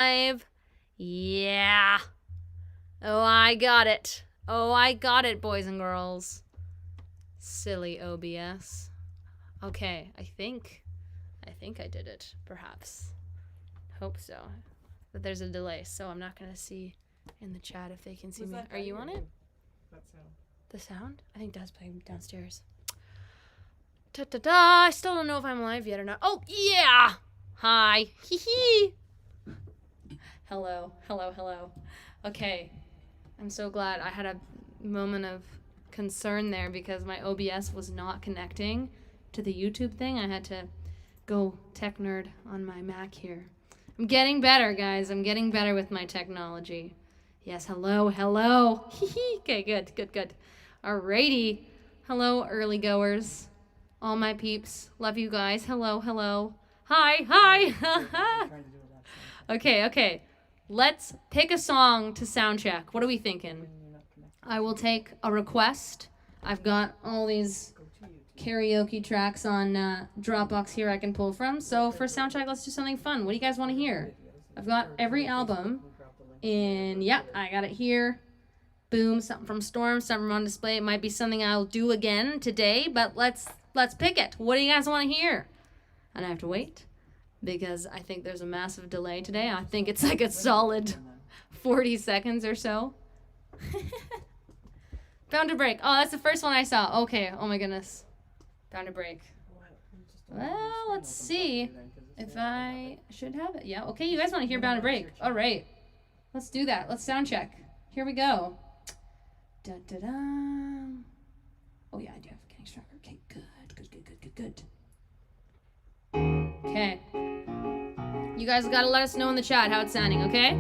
live. Yeah. Oh, I got it. Oh, I got it, boys and girls. Silly OBS. Okay, I think I did it, perhaps. Hope so. But there's a delay, so I'm not gonna see in the chat if they can see me. Are you on it? That sound. The sound? I think Dad's playing downstairs. Ta-ta-da! I still don't know if I'm live yet or not. Oh, yeah! Hi. Hee-hee. Hello. Hello, hello. Okay. I'm so glad. I had a moment of concern there because my OBS was not connecting to the YouTube thing. I had to go tech nerd on my Mac here. I'm getting better, guys. I'm getting better with my technology. Yes, hello, hello. Hee-hee. Okay, good, good, good. Alrighty. Hello, early goers. All my peeps. Love you guys. Hello, hello. Hi, hi. Okay, okay. Let's pick a song to sound check. What are we thinking? I will take a request. I've got all these karaoke tracks on Dropbox here I can pull from. So for sound check, let's do something fun. What do you guys want to hear? I've got every album in, yeah, I got it here. Boom, something from Storm, something from On Display. It might be something I'll do again today, but let's pick it. What do you guys want to hear? And I have to wait because I think there's a massive delay today. I think it's like a solid 40 seconds or so. Bound to Break. Oh, that's the first one I saw. Okay, oh my goodness. Bound to Break. Well, let's see if I should have it. Yeah, okay, you guys want to hear Bound to Break. All right, let's do that. Let's sound check. Here we go. Da-da-da. Oh yeah, I do have Getting Stronger. Okay, good, good, good, good, good, good. Okay. You guys gotta let us know in the chat how it's sounding, okay?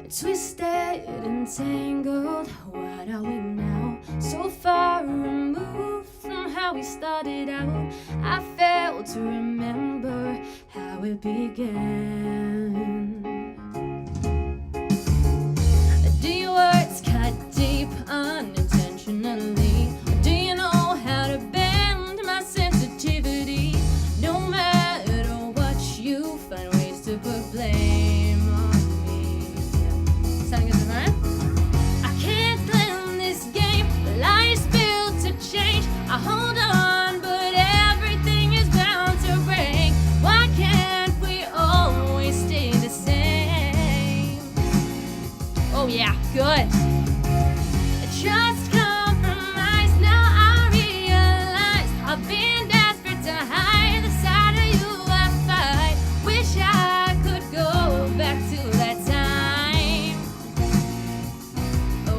Twisted and tangled, what are we now? So far removed from how we started out. I failed to remember how it began. Do your words cut deep unintentionally? Or do you know how to bend my sensitivity? No matter what, you find ways to put blame on me. Sounding good so far? I can't blame this game. Life's built to change. I hold on, but everything is bound to break. Why can't we always stay the same? Oh yeah, good. Just compromise. Now I realize I've been desperate to hide the side of you I fight. Wish I could go back to that time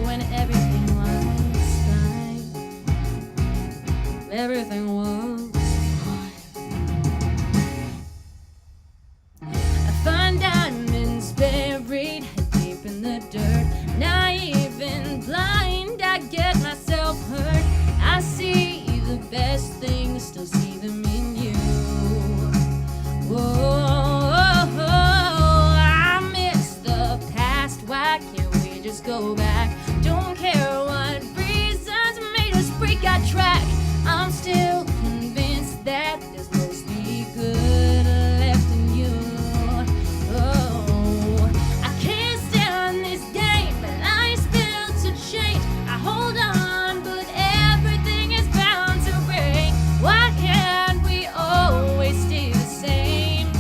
when everything was fine. Everything was fine. I find diamonds buried deep in the dirt. Naive and blind, I get myself hurt. I see the best things, still see them in you. Whoa, I miss the past. Why can't we just go back? Don't care what reasons made us break our track. I'm still convinced that there's mostly good left in you. Oh, I can't stand this game, but life's built to change. I hold on, but everything is bound to break. Why can't we always stay the same?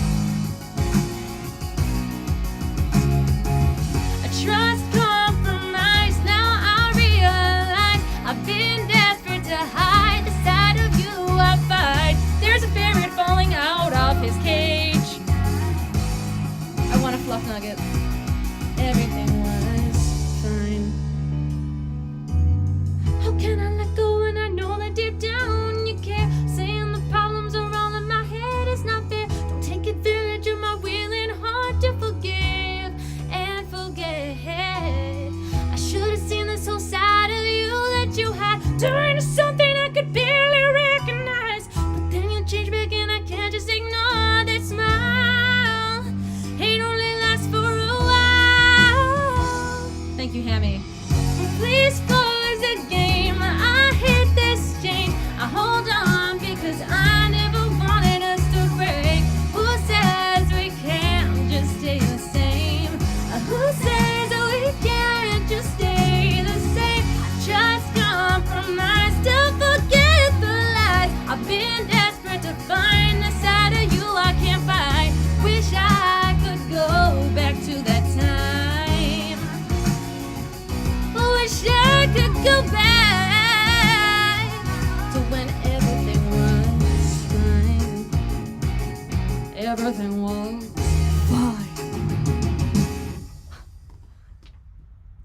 I trust compromise. Now I realize I've been desperate to hide the side of you I fight. There's a ferret falling out of his cage. I want a fluff nugget. Everything was fine. How can I let go when I know that deep down you care? Saying the problems are all in my head is not fair. Don't take advantage of my willing heart to forgive and forget. I should have seen this whole side of you that you had turned to something I could barely recognize. But then you changed back and I can't just ignore that smile. Hate only lasts for a everything was fine.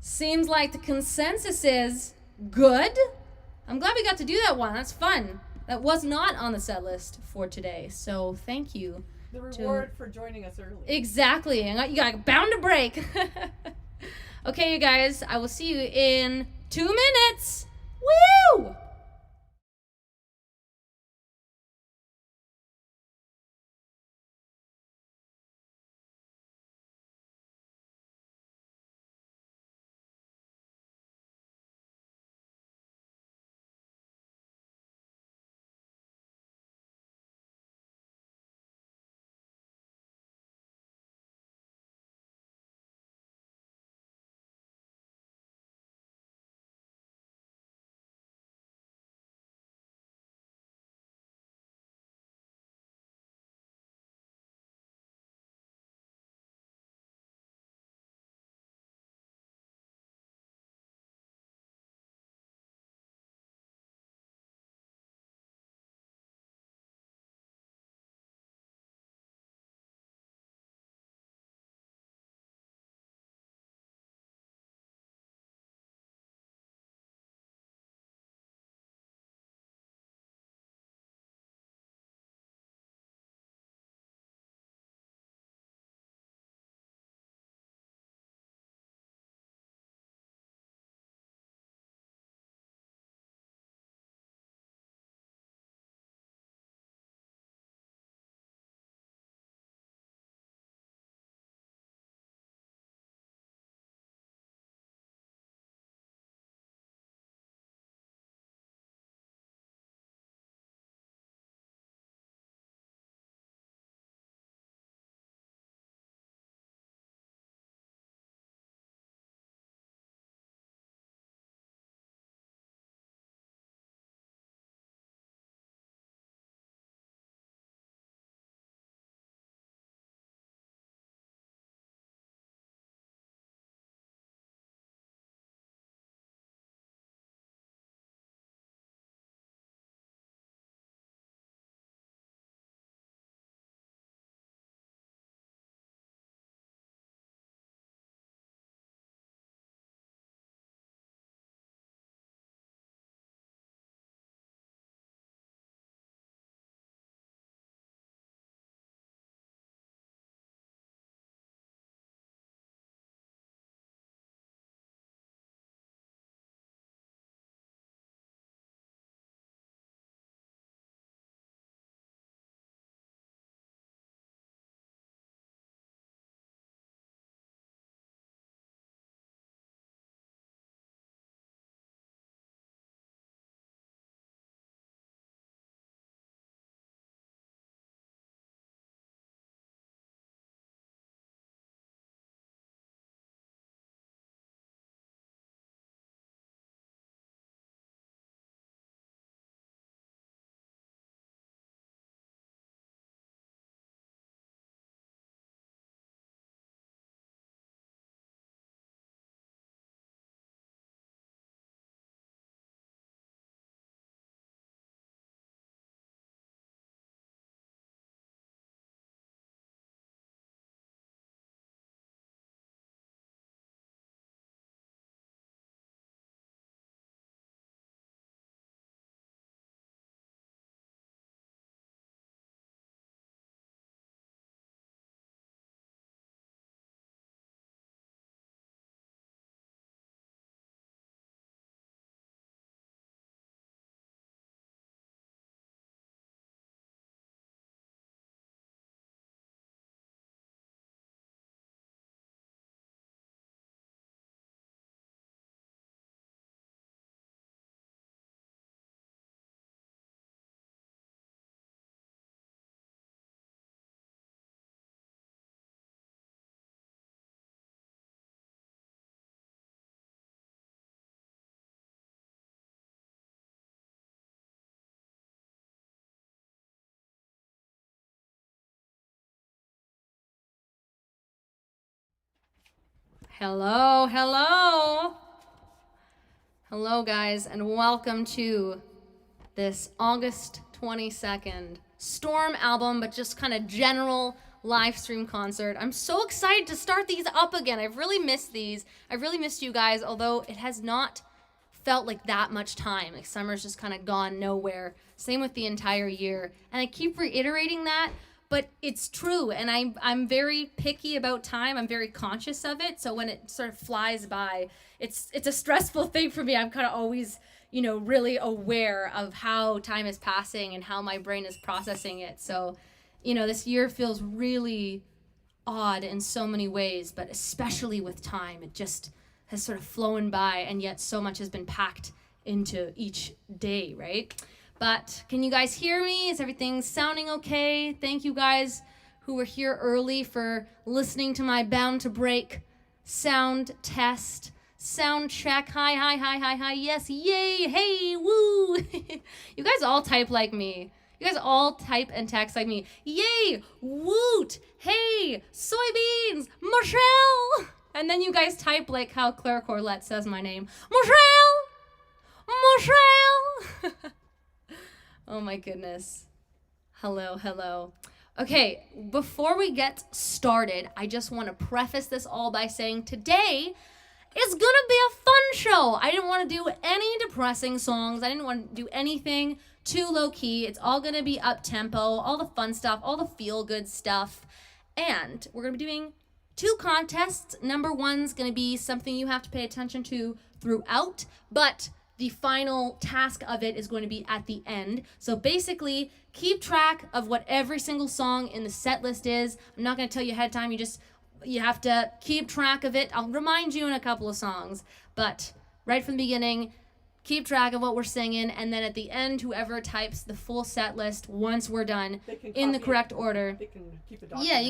Seems like the consensus is good. I'm glad we got to do that one. That's fun. That was not on the set list for today, so thank you. The reward for joining us early. Exactly. You got bound to break. Okay, you guys, I will see you in 2 minutes. Woo! Hello, hello. Hello, guys, and welcome to this August 22nd Storm album, but just kind of general live stream concert. I'm so excited to start these up again. I've really missed these. I've really missed you guys, although it has not felt like that much time. Like summer's just kind of gone nowhere. Same with the entire year. And I keep reiterating that, but it's true. And I'm very picky about time. I'm very conscious of it. So when it sort of flies by, it's a stressful thing for me. I'm kind of always, really aware of how time is passing and how my brain is processing it. So, this year feels really odd in so many ways, but especially with time, it just has sort of flown by, and yet so much has been packed into each day, right? But can you guys hear me? Is everything sounding okay? Thank you guys who were here early for listening to my Bound to Break sound test. Sound check. Hi. Yes, yay, hey, woo. You guys all type like me. You guys all type and text like me. Yay, woot, hey, soybeans, Michelle. And then you guys type like how Claire Corlett says my name. Michelle. Oh my goodness. Hello. Okay, before we get started, I just want to preface this all by saying today it's gonna be a fun show. I didn't want to do any depressing songs. I didn't want to do anything too low key. It's all gonna be up tempo, all the fun stuff, all the feel good stuff. And we're gonna be doing 2 contests. Number 1's gonna be something you have to pay attention to throughout, but the final task of it is going to be at the end. So basically, keep track of what every single song in the set list is. I'm not gonna tell you ahead of time. You have to keep track of it. I'll remind you in a couple of songs, but right from the beginning, keep track of what we're singing, and then at the end, whoever types the full set list once we're done in the correct order. They can keep a document. Yeah,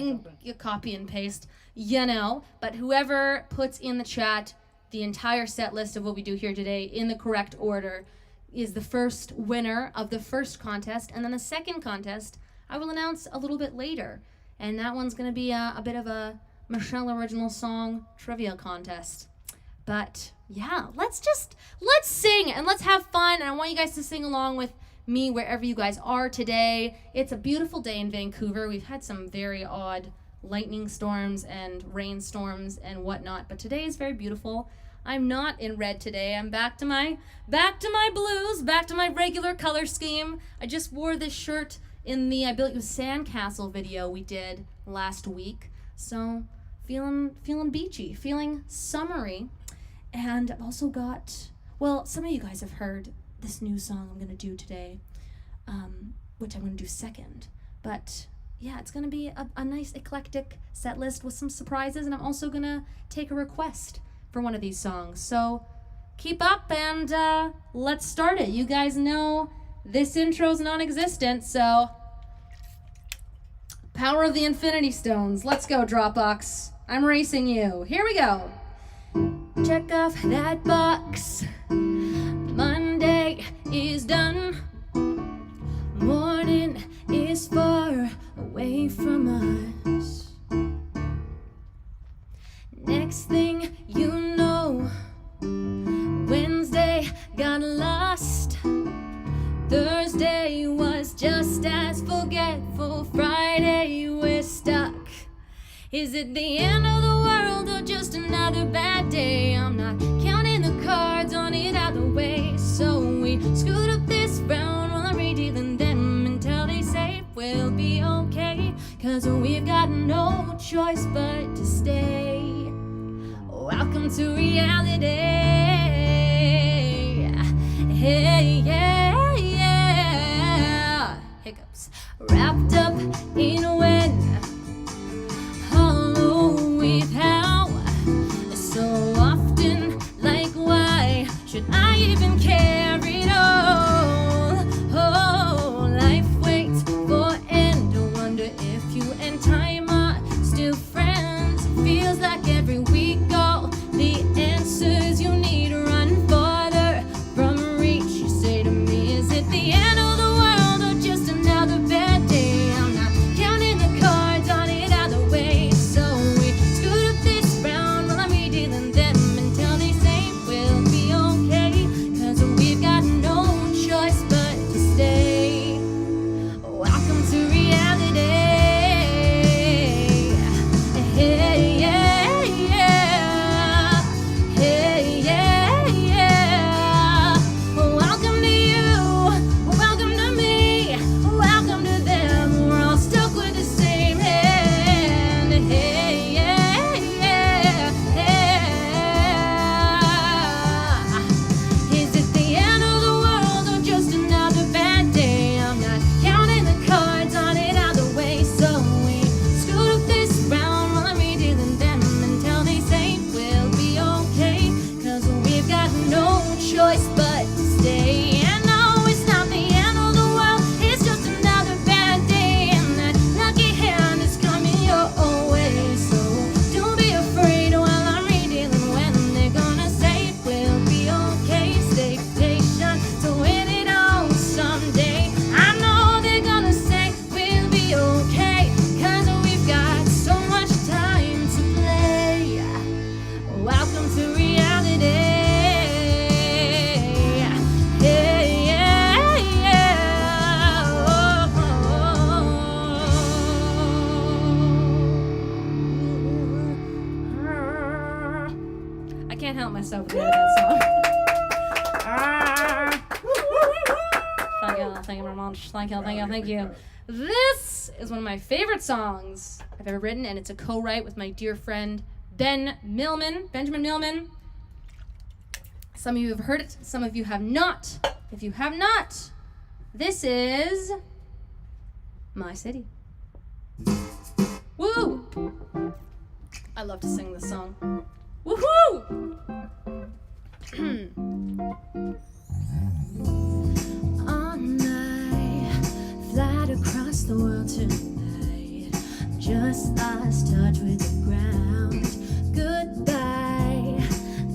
you copy and paste, but whoever puts in the chat the entire set list of what we do here today in the correct order is the first winner of the first contest, and then the second contest I will announce a little bit later, and that one's going to be a bit of a Michelle Original Song Trivia Contest. But yeah, let's sing and let's have fun. And I want you guys to sing along with me wherever you guys are today. It's a beautiful day in Vancouver. We've had some very odd lightning storms and rainstorms and whatnot, but today is very beautiful. I'm not in red today. I'm back to my blues, back to my regular color scheme. I just wore this shirt in the I Built You a Sandcastle video we did last week. So feeling beachy, feeling summery. And I've also got, some of you guys have heard this new song I'm going to do today, which I'm going to do second. But yeah, it's going to be a nice eclectic set list with some surprises, and I'm also going to take a request for one of these songs. So keep up and let's start it. You guys know this intro's non-existent, so power of the Infinity Stones. Let's go, Dropbox. I'm racing you. Here we go. Check off that box. Monday is done. Morning is far away from us. Next thing you know, Wednesday got lost. Thursday was just as forgetful. Friday we're stuck. Is it the end of the world or just another bad day? I'm not counting the cards on it either way. So we screwed up this round while I'm redealing them until they say we'll be okay. 'Cause we've got no choice but to stay. Welcome to reality. Hey, yeah. Hiccups. Wrapped up in when with how so often, like why should I even care at all? Oh, life waits for end. I wonder if you and time are still friends. Feels like every week all the answers you need run farther from reach. You say to me, is it the end of the world or just another bad day? can't help myself with that song. Thank you very much. Thank you. This is one of my favorite songs I've ever written, and it's a co-write with my dear friend Benjamin Millman. Some of you have heard it, some of you have not. If you have not, this is My City. Woo! I love to sing this song. Woohoo! On my flight across the world tonight, just lost touch with the ground. Goodbye,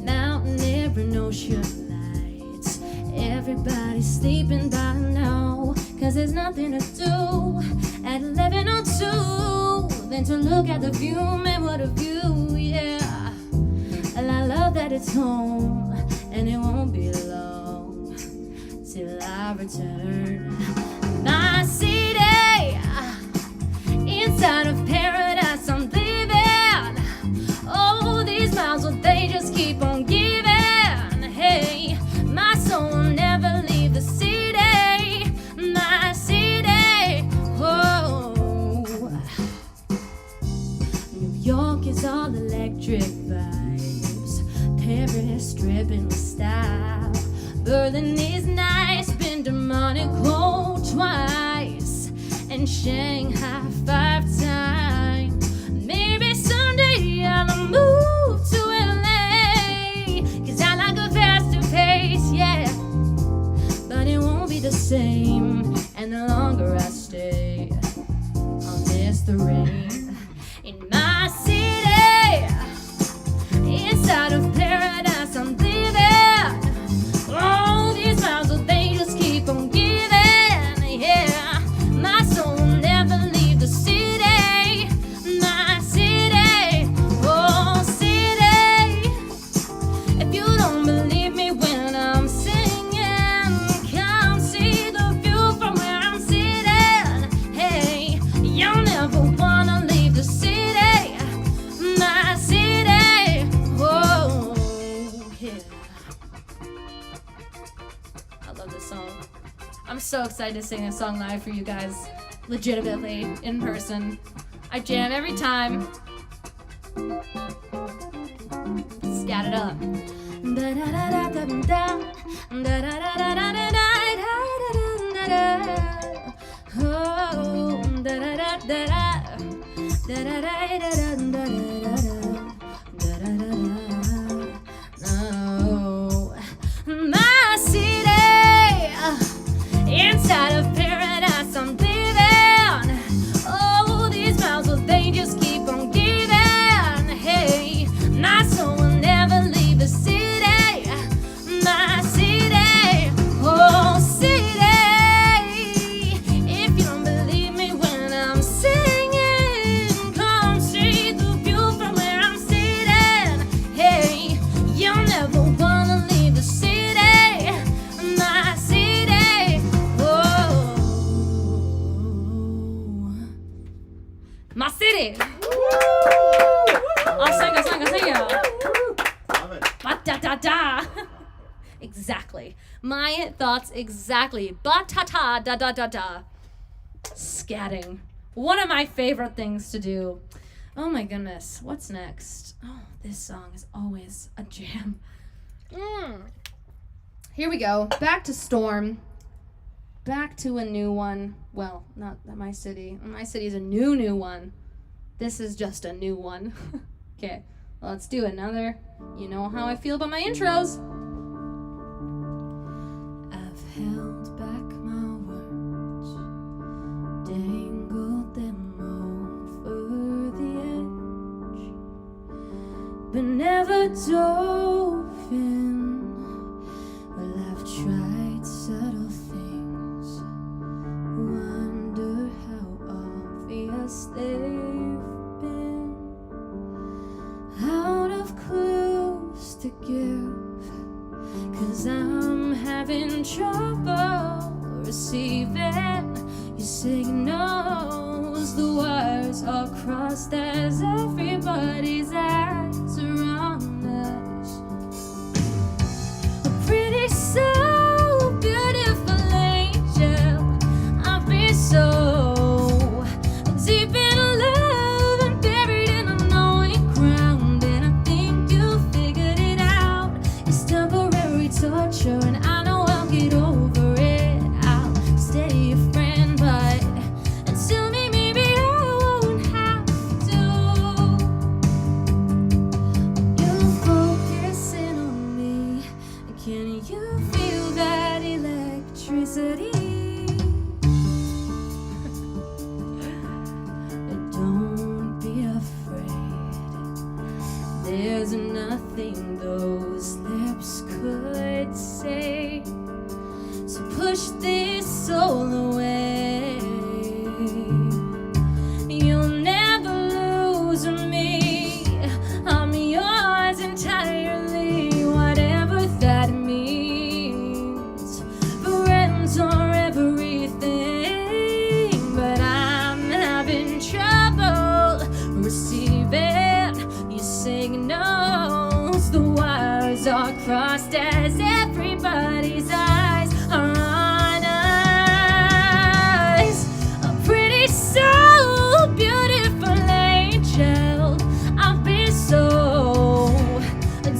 mountain air and ocean lights. Everybody's sleeping by now, 'cause there's nothing to do at 11:02 than to look at the view. Man, what a view, yeah. And I love that it's home, and it won't be long till I return. My city, inside of paradise I'm living. Oh, these miles, well, they just keep on giving. Hey, my soul will never leave the city. My city, oh. New York is all electric vibes. Paris dripping with style. Berlin is nice, been to Monaco twice, and Shanghai 5 times. Maybe someday I'll move to LA, 'cause I like a faster pace, yeah. But it won't be the same, and the longer I stay, I'll miss the rain. In my city, inside of paradise I'm living. All these miles, well, they just keep on giving, yeah. My soul will never leave the city. My city, oh city. If you don't believe me when I'm singing, come see the view from where I'm sitting. Hey, you'll never wanna leave the city. My city, oh yeah. I love this song. I'm so excited to sing this song live for you guys, legitimately, in person. I jam every time. Scat it up. My city, inside of paradise I'm living. Oh, these miles, well, they just keep on giving. Hey, my soul will never leave the city. My city, oh city. If you don't believe me when I'm singing, come see the view from where I'm sitting. Hey, you'll never wanna leave the city. My city, oh, my city. I'll sing it. Ba-da-da-da. Exactly. My thoughts exactly. Ba-ta-ta-da-da-da-da. Scatting. One of my favorite things to do. Oh my goodness. What's next? Oh, this song is always a jam. Here we go. Back to Storm. Back to a new one. Well, not My City. My City is a new one. This is just a new one. Okay, well, let's do another. You know how I feel about my intros. I've held back my words, dangled them over the edge, but never dove in. Well, I've tried subtle things, wonder how obvious they've been. Out of clues to give, 'cause I'm having trouble receiving your signals. The wires are crossed as everybody's eyes are on us. There's nothing those lips could say. So push this soul away. You'll never lose me. I'm yours entirely, whatever that means. Friends are everything, but I'm having trouble receiving your signals. The wires are crossed as everybody's eyes are on us. A pretty so beautiful angel. I've been so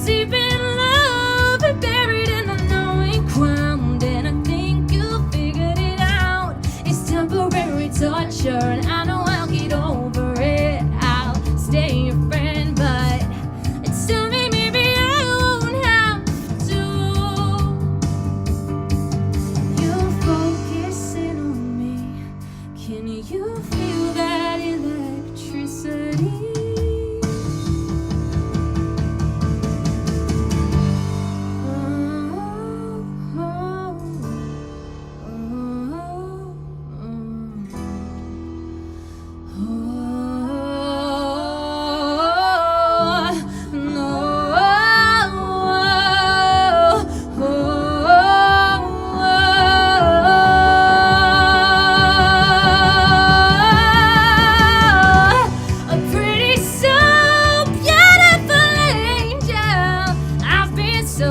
deep in love and buried in the knowing ground, and I think you figured it out. It's temporary torture, and I know I'll get over it. I'll stay your friend, but tell me maybe I won't have to. You focusing on me. Can you feel that electricity? A pretty so beautiful angel. I've been so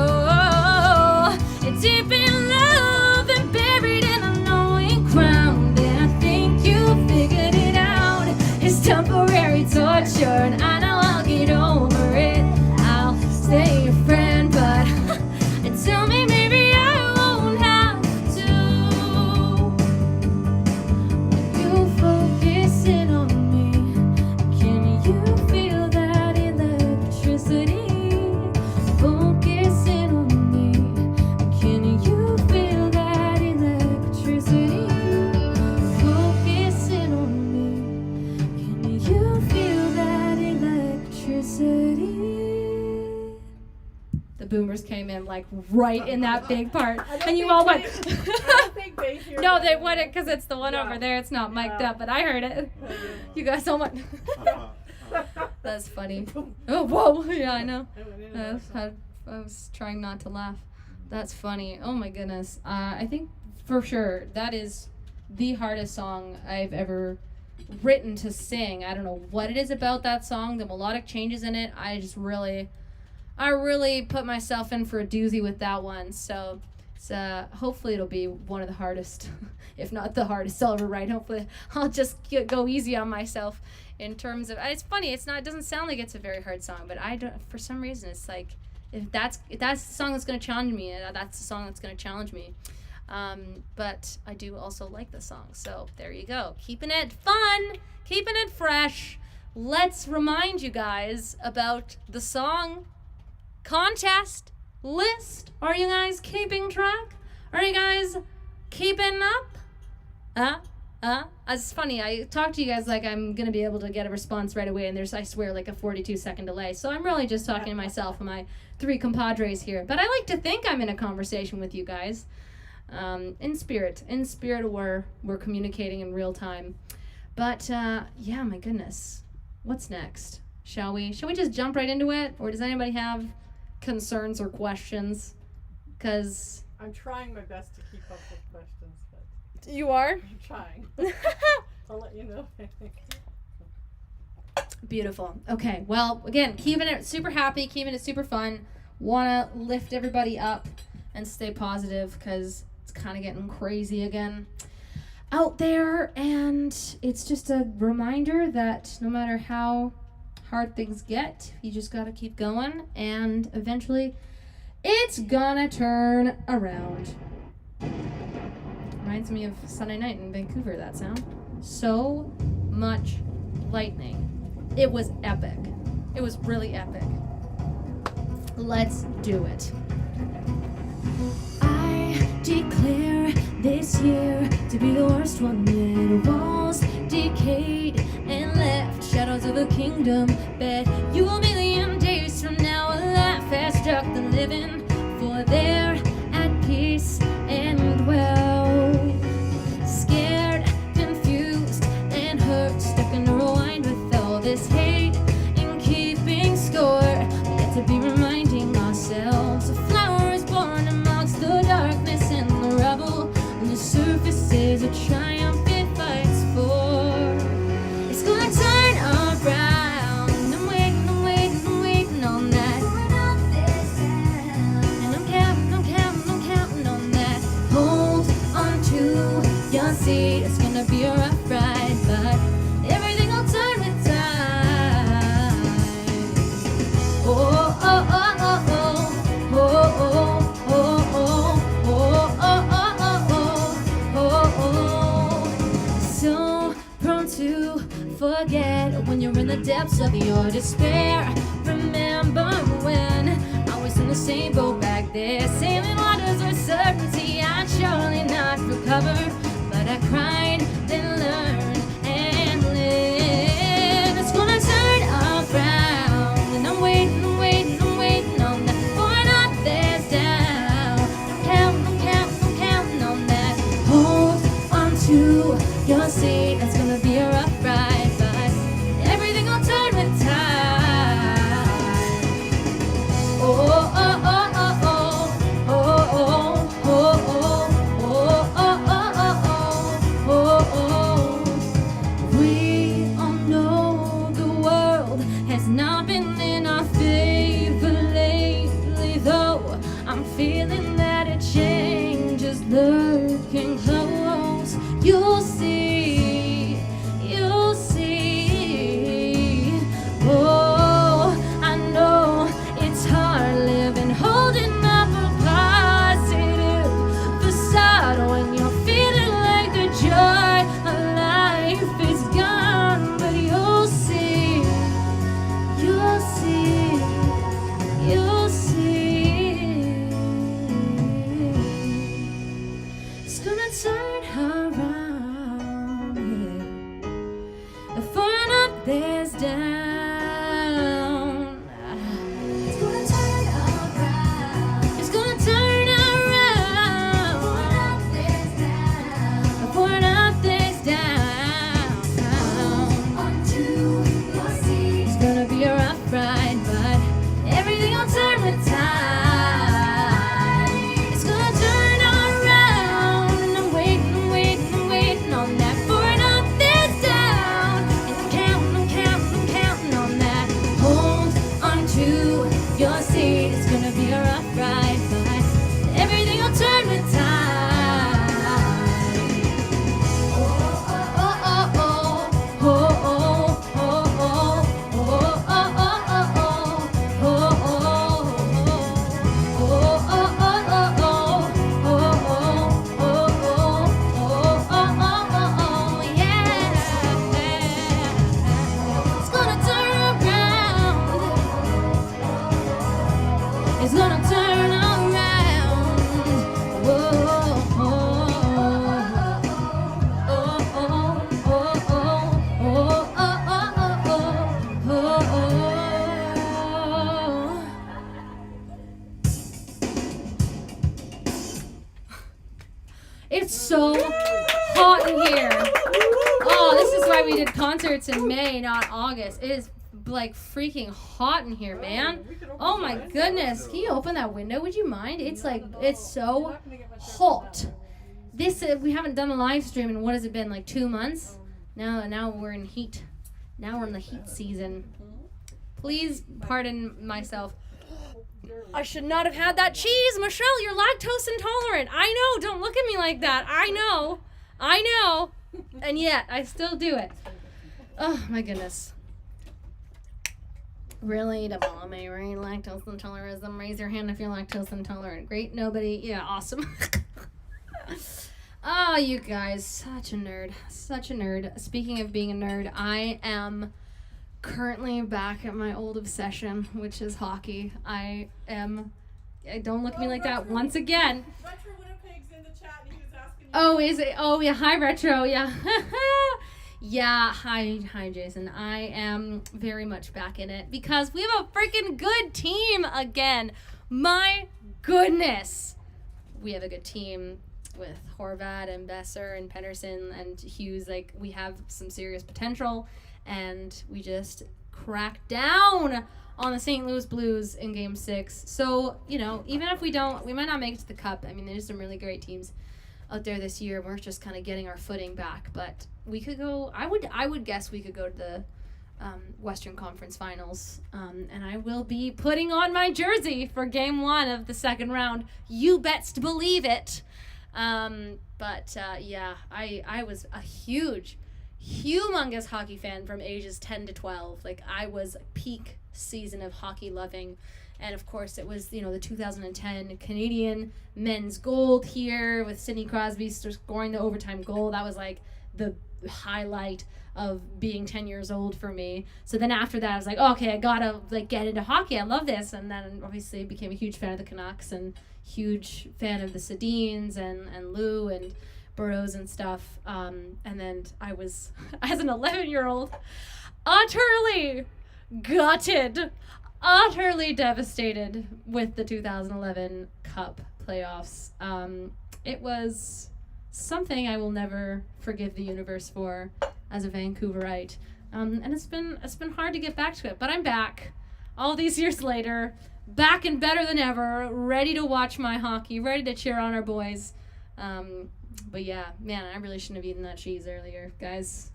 deep in love and buried in the knowing ground, and I think you figured it out. It's temporary torture, and I know I'll get over it. I'll stay your friend, but tell me maybe I won't have to. When you focusing on me, can you feel that electricity? Focusing on me, can you feel that electricity? Focusing on me, can you feel that electricity? The boomers came in like right in that big part, and you all went. I don't think they hear No, that they anymore. wouldn't, because it's the one over there. It's not mic'd Yeah. up, but I heard it. You guys all went. That's funny. Oh, whoa. Yeah, I know. I was trying not to laugh. That's funny. Oh my goodness. I think for sure that is the hardest song I've ever written to sing. I don't know what it is about that song, the melodic changes in it. I really put myself in for a doozy with that one. So it's, hopefully it'll be one of the hardest, if not the hardest I'll ever write. Hopefully I'll just go easy on myself in terms of. It's funny. It doesn't sound like it's a very hard song, but I don't. For some reason, it's like if that's the song that's gonna challenge me, that's the song that's gonna challenge me. But I do also like the song. So there you go. Keeping it fun, keeping it fresh. Let's remind you guys about the song contest list. Are you guys keeping track? Are you guys keeping up? It's funny, I talk to you guys like I'm gonna be able to get a response right away, and there's, I swear, like a 42-second delay. So I'm really just talking to myself and my three compadres here. But I like to think I'm in a conversation with you guys. In spirit, we're communicating in real time. But yeah, my goodness, what's next? Shall we just jump right into it, or does anybody have concerns or questions? Because I'm trying my best to keep up with questions, but you are. I'm trying. I'll let you know. Beautiful. Okay, well, again, keeping it super happy, keeping it super fun. Want to lift everybody up and stay positive, because it's kind of getting crazy again out there, and it's just a reminder that no matter how hard things get, you just gotta keep going, and eventually it's gonna turn around. Reminds me of Sunday night in Vancouver, that sound. So much lightning. It was epic. It was really epic. Let's do it. I declare this year to be the worst one yet. Walls decayed and left shadows of a kingdom. Bet you a million days from now in the depths of your despair. Remember when I was in the same boat back there, sailing waters with certainty I'd surely not recover. But I cried, then learned, and lived. It's gonna turn around, and I'm waiting on that point up, there's down. I'm counting on that. Hold on to your seat. It's gonna be a rough ride, but everything will turn with time. Oh, oh, oh, oh, oh, oh, oh, oh, oh, oh. We all know the world has not been in our favor lately, though I'm feeling that a change is lurking close. You'll see, you'll see. Oh, I know it's hard living, holding up a positive facade when you're feeling like the joy of life is gone. But you'll see, you'll see, you'll see. It's gonna turn around, yeah. For an up, there's down. It's gonna turn around. It's gonna turn around. For an up, there's down. For an up, there's down. Onto your seat. It's gonna be a rough ride, but everything will turn with time. It's gonna turn around, and I'm waiting on that. For an up, there's down, and I'm counting on that. Hold on to your seat. It's gonna be a rough ride, but everything will turn with time. Oh, oh, oh, oh, oh, oh, oh, oh, oh, it's gonna turn around. Whoa, it's so hot in here. Oh, this is why we did concerts in May, not August. It is like freaking hot in here, man. Oh my goodness. Can you open that window? Would you mind? It's like, it's so hot. This, we haven't done a live stream in, what has it been, like 2 months? Now we're in heat. Now we're in the heat season. Please pardon myself. I should not have had that cheese. Michelle, you're lactose intolerant. I know. Don't look at me like that. I know. And yet, I still do it. Oh, my goodness. Really? To bomb a right? Lactose intolerantism. Raise your hand if you're lactose intolerant. Great. Nobody. Yeah, awesome. Oh, you guys. Such a nerd. Such a nerd. Speaking of being a nerd, I am currently back at my old obsession, which is hockey. Don't look at me like that once again. Retro Winnipeg's in the chat and he was asking you. Oh, is it? Oh, yeah. Hi, Retro. Yeah. Yeah. Hi, Jason. I am very much back in it because we have a freaking good team again. My goodness. We have a good team with Horvat and Besser and Pedersen and Hughes. Like, we have some serious potential, and we just cracked down on the St. Louis Blues in Game 6. So, you know, even if we don't, we might not make it to the Cup. I mean, there's some really great teams out there this year. We're just kind of getting our footing back, but we could go. I would guess we could go to the Western Conference Finals, and I will be putting on my jersey for Game 1 of the second round. You best believe it. Yeah, I was a humongous hockey fan from ages 10 to 12. Like, I was peak season of hockey loving. And of course it was, the 2010 Canadian men's gold here with Sidney Crosby scoring the overtime goal. That was like the highlight of being 10 years old for me. So then after that, I was like, oh, okay, I gotta like get into hockey. I love this. And then obviously became a huge fan of the Canucks and huge fan of the Sedins and Lou and Burrows and stuff. And then I was, as an 11-year-old, utterly gutted, utterly devastated with the 2011 Cup playoffs. It was something I will never forgive the universe for as a Vancouverite. And it's been hard to get back to it, but I'm back all these years later, back and better than ever, ready to watch my hockey, ready to cheer on our boys. But yeah, man, I really shouldn't have eaten that cheese earlier. Guys,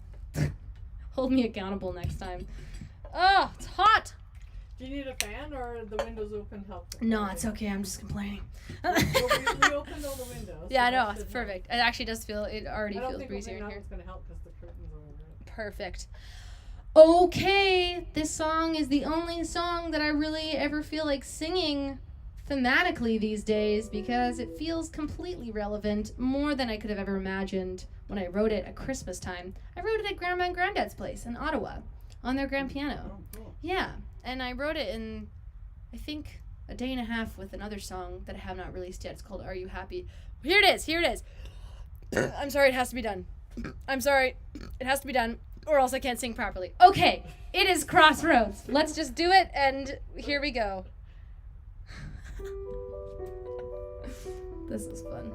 hold me accountable next time. Oh, it's hot. Do you need a fan or the windows open help? No, it's okay. I'm just complaining. Well, we opened all the windows. Yeah, I so know. that It's should perfect. It actually does feel, it already help. I feels don't think breezier in opening that here. one's going to help because the curtains are over it. Perfect. Okay, this song is the only song that I really ever feel like singing thematically these days because it feels completely relevant, more than I could have ever imagined when I wrote it at Christmas time. I wrote it at Grandma and Granddad's place in Ottawa on their grand piano. Oh, cool. Yeah, and I wrote it in, I think, a day and a half with another song that I have not released yet. It's called Are You Happy? Here it is. I'm sorry, it has to be done. I'm sorry, it has to be done, or else I can't sing properly. Okay, it is Crossroads. Let's just do it, and here we go. This is fun.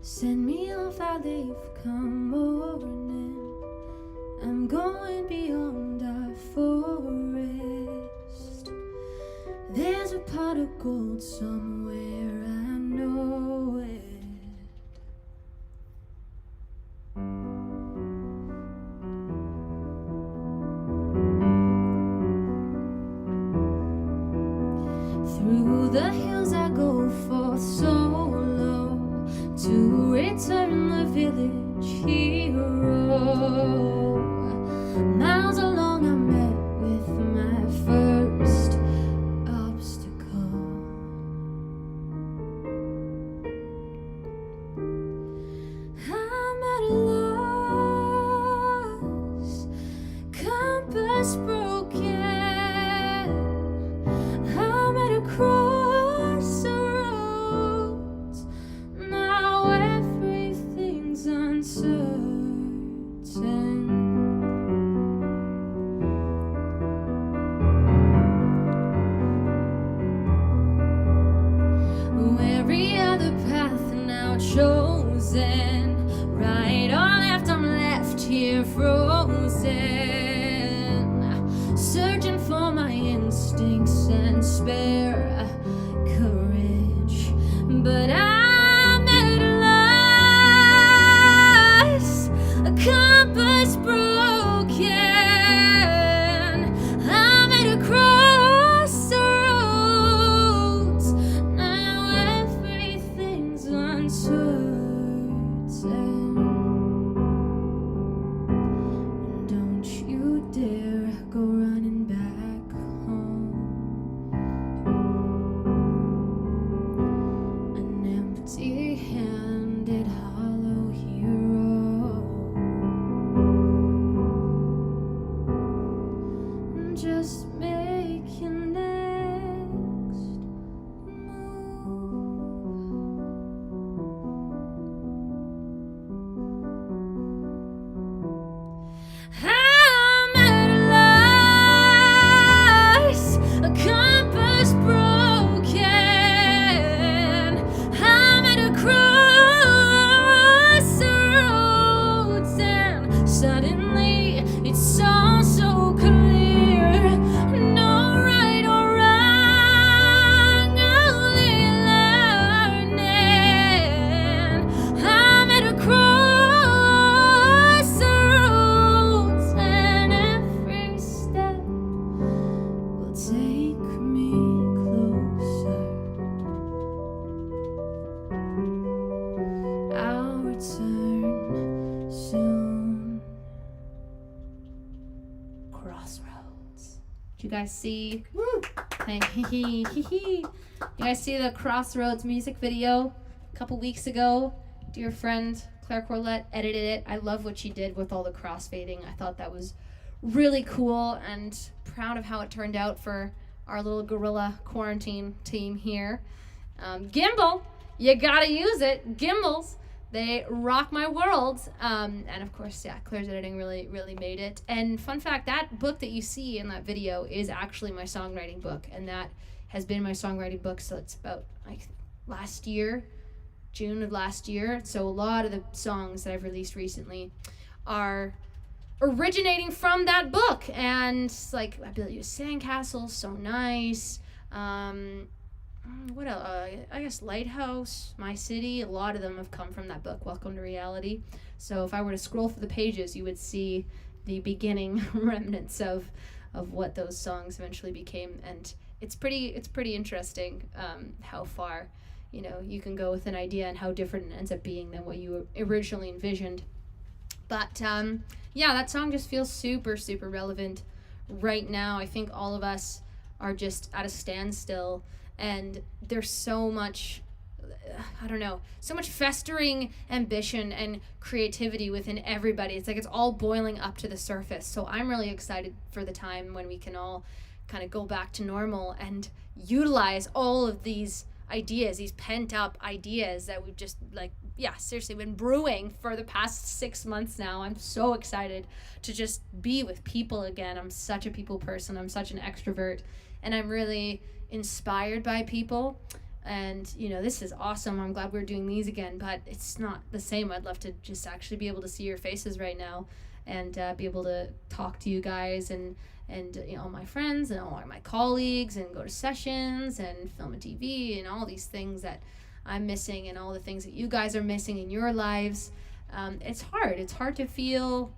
Send me off, I leave, come morning. I'm going beyond our forest. There's a pot of gold somewhere, I know it. Through the hills I go forth solo to return the village hero. Miles along I met with my first obstacle. I'm at a loss, compass broken. I'm at a crossroads. Now everything's uncertain. Every other path now chosen. Right or left, I'm left here frozen. Searching for my instincts and spare courage. But I'm at a loss, a compass broken. I'm at a crossroads. Now everything's uncertain. Don't you dare go running back home. An empty-handed hollow hero. Just make your next move. I'm at a loss, a compass broken. I'm at a crossroads, and suddenly it's all so clear. No right or wrong, only learning. I'm at a crossroads, and every step will take me closer. I'll return soon. Crossroads. Did you guys see? Woo! You guys see the Crossroads music video a couple weeks ago? dear friend Claire Corlett edited it. I love what she did with all the crossfading. I thought that was really cool, and proud of how it turned out for our little guerrilla quarantine team here. Gimbal, you gotta use it. Gimbals, they rock my world. And of course, yeah, Claire's editing really, really made it. And fun fact, that book that you see in that video is actually my songwriting book, and that has been my songwriting book. So it's about like last year, June of last year. So a lot of the songs that I've released recently are originating from that book. And it's like, I built you a sandcastle, so nice. What else? I guess Lighthouse, My City, a lot of them have come from that book, Welcome to Reality. So if I were to scroll through the pages, you would see the beginning remnants of what those songs eventually became. And it's pretty interesting how far, you know, you can go with an idea and how different it ends up being than what you originally envisioned. But yeah, that song just feels super, super relevant right now. I think all of us are just at a standstill, and there's so much, I don't know, so much festering ambition and creativity within everybody. It's like it's all boiling up to the surface. So I'm really excited for the time when we can all kind of go back to normal and utilize all of these ideas, these pent up ideas that we've just seriously been brewing for the past 6 months now. I'm so excited to just be with people again. I'm such a people person. I'm such an extrovert, and I'm really inspired by people. And you know, this is awesome. I'm glad we're doing these again, but it's not the same. I'd love to just actually be able to see your faces right now and be able to talk to you guys and you know, all my friends and all my colleagues, and go to sessions and film a TV and all these things that I'm missing, and all the things that you guys are missing in your lives. It's hard to feel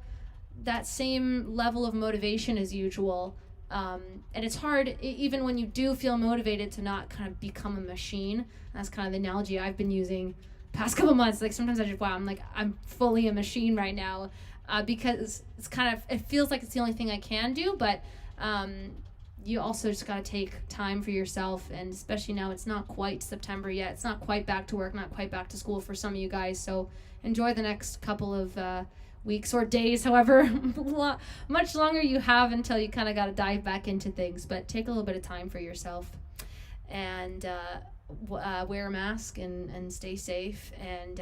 that same level of motivation as usual. And it's hard, even when you do feel motivated, to not kind of become a machine. That's kind of the analogy I've been using past couple months. Like sometimes I just, I'm fully a machine right now, because it's kind of, it feels like it's the only thing I can do, but you also just got to take time for yourself. And especially now, it's not quite September yet. It's not quite back to work, not quite back to school for some of you guys. So enjoy the next couple of weeks or days, however much longer you have, until you kind of got to dive back into things. But take a little bit of time for yourself, and wear a mask and stay safe. And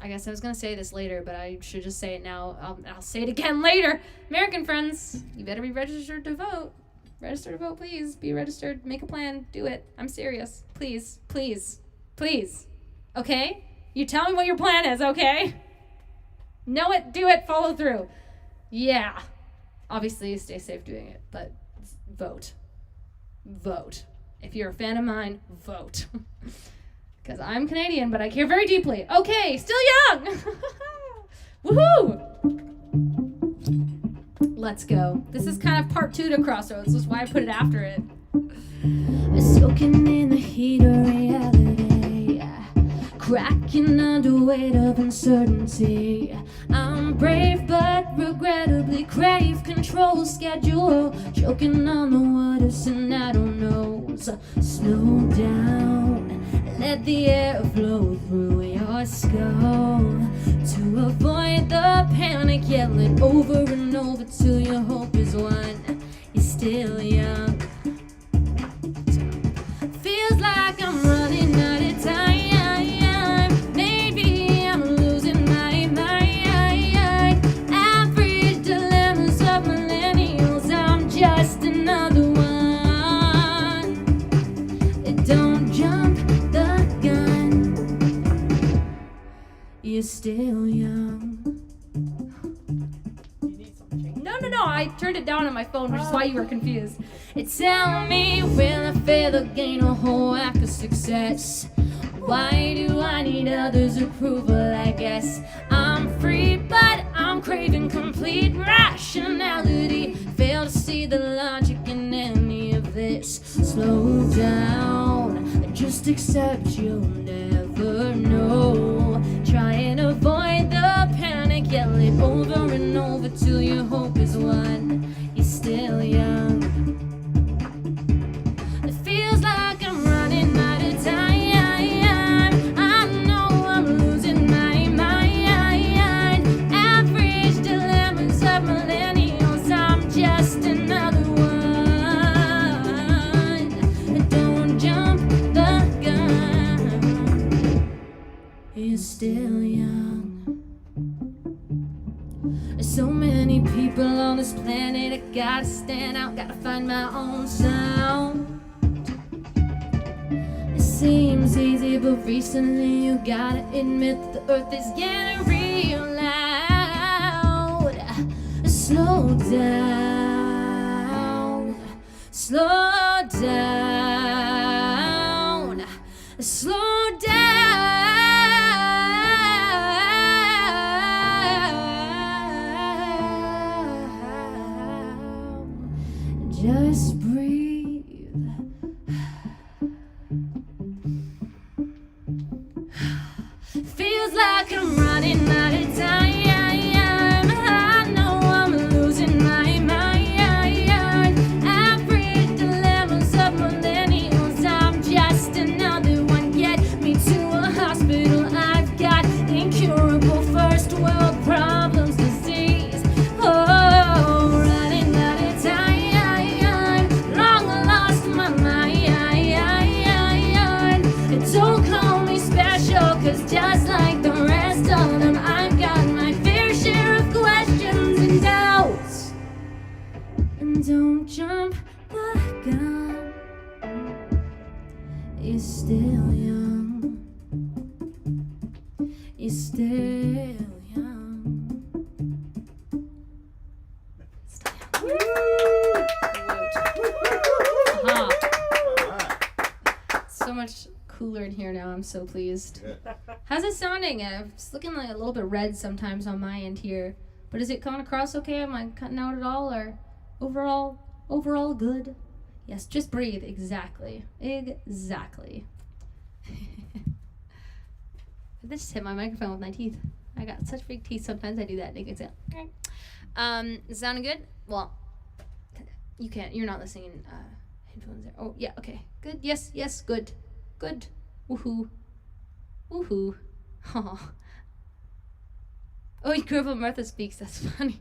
I guess I was going to say this later, but I should just say it now. I'll say it again later. American friends, you better be registered to vote. Register to vote, please. Be registered. Make a plan. Do it. I'm serious. Please, please, please. Okay? You tell me what your plan is, okay? Know it, do it, follow through. Yeah. Obviously, stay safe doing it, but vote. Vote. If you're a fan of mine, vote. Because I'm Canadian, but I care very deeply. Okay, still young! Woohoo! Let's go. This is kind of part 2 to Crossroads. This is why I put it after it. Soaking in the heat of reality, cracking under weight of uncertainty. I'm brave but regrettably crave control schedule, choking on the what ifs and I don't knows. Slow down, let the air flow through your skull to avoid the panic, yelling over and over till your hope is won. You're still young. Feels like I'm running out of time. Maybe I'm losing my mind. Average dilemmas of millennials, I'm just another one. Don't jump the gun. You're still young. No, I turned it down on my phone, which is why you were confused. Tell me, will I fail or gain a whole whack of success? Why do I need others' approval? I guess I'm free, but I'm craving complete rationality. Fail to see the logic in any of this. Slow down, just accept you'll never know. Try and avoid the panic, yell it over and over till your hope is won. You're still young. It feels like I'm running out of time. I know I'm losing There's so many people on this planet, I gotta stand out, gotta find my own sound. It seems easy, but recently you gotta admit that the earth is getting real loud. Slow down, slow down, slow down. Just breathe. Feels like I'm running out of time. I know I'm losing my mind. Every dilemma's of millennials. I'm just another one. Get me to a hospital. I've got incurable first world problems, disease. Oh, running out of time. Long lost my mind. Don't call me special, 'cause just like the rest of them, I've got my fair share of questions and doubts. And don't jump the gun, you're still young. You're still young. Still young. Uh-huh. So much cooler in here now. I'm so pleased. How's it sounding? It's looking like a little bit red sometimes on my end here, but is it coming across okay? Am I cutting out at all, or overall good? Yes, just breathe. Exactly. I just hit my microphone with my teeth. I got such big teeth. Sometimes I do that. They can say, sounding good? Well, you can't. You're not listening in headphones there. Oh yeah. Okay. Good. Yes. Good. Good. Woohoo. Woohoo. Oh. Oh, you grew up on Martha Speaks. That's funny.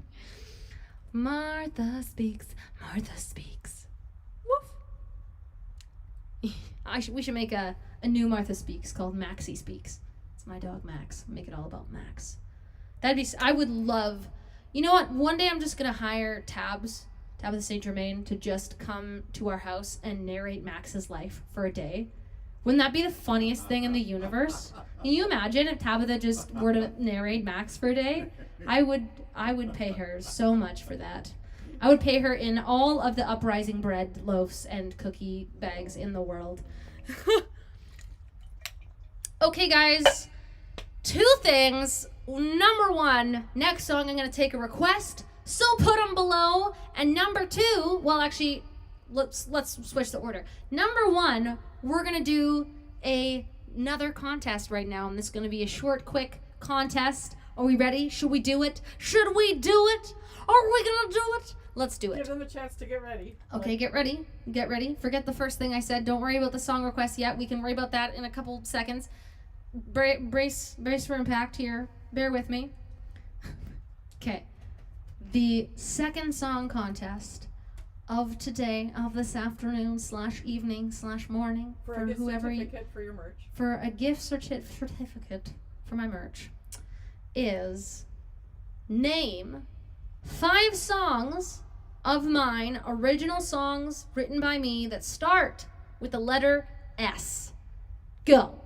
Martha Speaks. Martha Speaks. Woof. We should make a new Martha Speaks called Maxie Speaks. It's my dog Max. Make it all about Max. I would love, you know what? One day I'm just going to hire Tabitha St. Germain, to just come to our house and narrate Max's life for a day. Wouldn't that be the funniest thing in the universe? Can you imagine if Tabitha just were to narrate Max for a day? I would pay her so much for that. I would pay her in all of the Uprising bread loaves and cookie bags in the world. Okay, guys. 2 things. Number 1, next song I'm going to take a request, so put them below. And number 2, well, actually, let's switch the order. Number 1, we're going to do another contest right now, and this is going to be a short, quick contest. Are we ready? Should we do it? Should we do it? Are we going to do it? Let's do it. Give them a chance to get ready. Okay, get ready. Get ready. Forget the first thing I said. Don't worry about the song request yet. We can worry about that in a couple seconds. Brace for impact here. Bear with me. Okay. The second song contest of today, of this afternoon / evening / morning, For for a gift whoever certificate for your merch. for a gift certificate for my merch, is name 5 songs of mine, original songs written by me that start with the letter S. Go.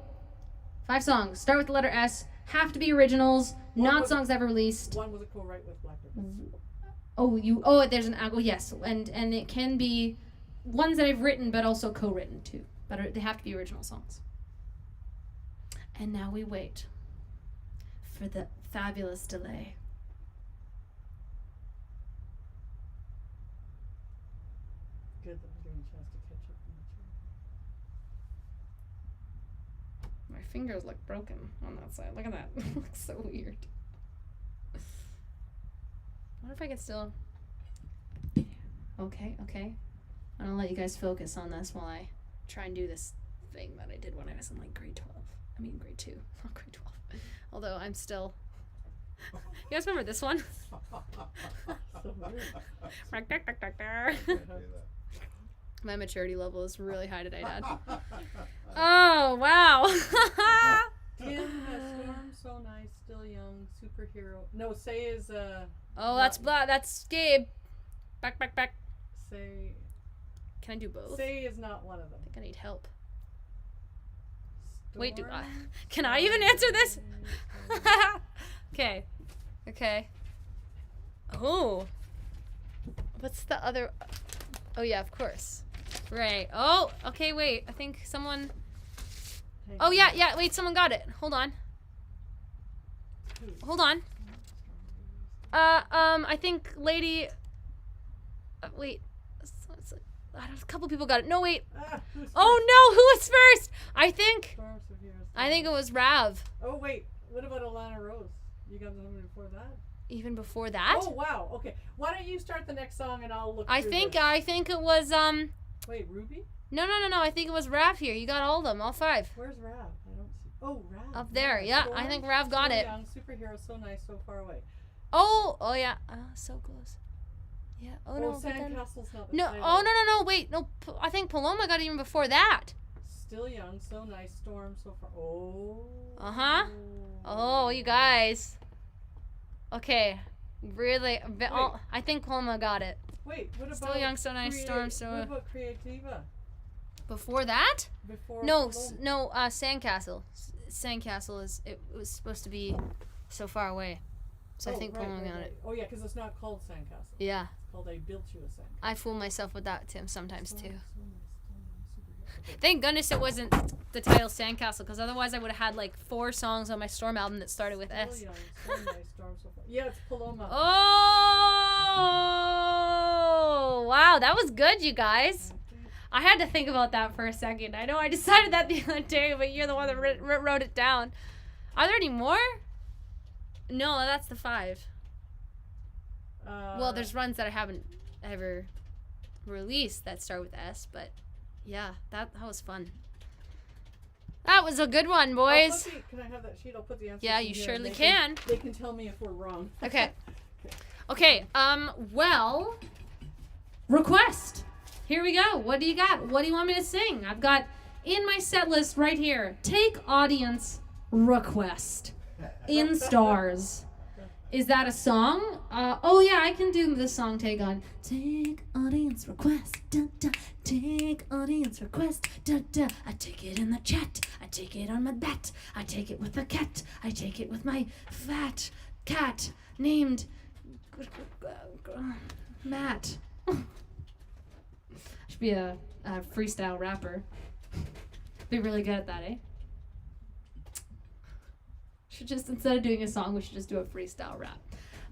5 songs start with the letter S. Have to be originals, not songs ever released. One was a co-write with Black Ribbon. There's an angle, yes, and it can be ones that I've written, but also co-written too. But they have to be original songs. And now we wait for the fabulous delay. Good, that was giving you a chance to catch up on the My fingers look broken on that side. Look at that. It looks so weird. I wonder if I could still... Okay. I'm gonna let you guys focus on this while I try and do this thing that I did when I was in like grade 12. I mean grade 2, not grade 12. Although I'm still... You guys remember this one? So weird. My maturity level is really high today, Dad. Oh, wow. Tim has Storm, so nice, still young, superhero. No, Say is Oh, that's Gabe. Back. Say. Can I do both? Say is not one of them. I think I need help. Storm, Wait, can I even answer this? Storm. Okay. Oh. What's the other? Oh yeah, of course. Right. Oh, okay, wait. I think someone. Oh yeah, wait, someone got it. Hold on. I think lady. Wait. A couple people got it. No, wait. Oh no, who was first? I think it was Rav. Oh wait, what about Alana Rose? You got something before that? Even before that? Oh wow. Okay. Why don't you start the next song and I'll look. I think it was Wait, Ruby? No. I think it was Rav here. You got all of them, all 5. Where's Rav? I don't see. Oh, Rav. Up there. Yeah, Storm, I think Rav got so it. Young, superhero, so nice, so far away. Oh yeah. So close. Yeah. Oh no. Sandcastle's not the No. title. Oh no. Wait. No. I think Paloma got it even before that. Still young, so nice, Storm, so far. Oh. Uh-huh. Oh, you guys. Okay. Really. I think Paloma got it. Wait, what about Still young, so nice, Storm, so. What about Creativa? Before that? Before. No. Paloma? Sandcastle. Sandcastle is. It was supposed to be so far away. So I think Paloma got it. Oh yeah, because it's not called Sandcastle. Yeah. It's called I Built You a Sandcastle. I fool myself with that, Tim, sometimes too. Okay. Thank goodness it wasn't the title Sandcastle, because otherwise I would have had like 4 songs on my Storm album that started with S. Still young, so nice, Storm, so far. Yeah, it's Paloma. Oh, wow, that was good, you guys. I had to think about that for a second. I know I decided that the other day, but you're the one that wrote it down. Are there any more? No, that's the 5. Well, there's runs that I haven't ever released that start with S, but yeah, that was fun. That was a good one, boys. Can I have that sheet? I'll put the answers. Yeah, in you here surely and can. They can tell me if we're wrong. Okay. Well, request. Here we go. What do you got? What do you want me to sing? I've got in my set list right here. Take audience request in stars. Is that a song? Oh yeah, I can do the song take audience request, da da. Take audience request, da da. I take it in the chat, I take it on my bat, I take it with the cat, I take it with my fat cat named Matt. Should be a freestyle rapper. Be really good at that, eh? Should just, instead of doing a song, we should just do a freestyle rap.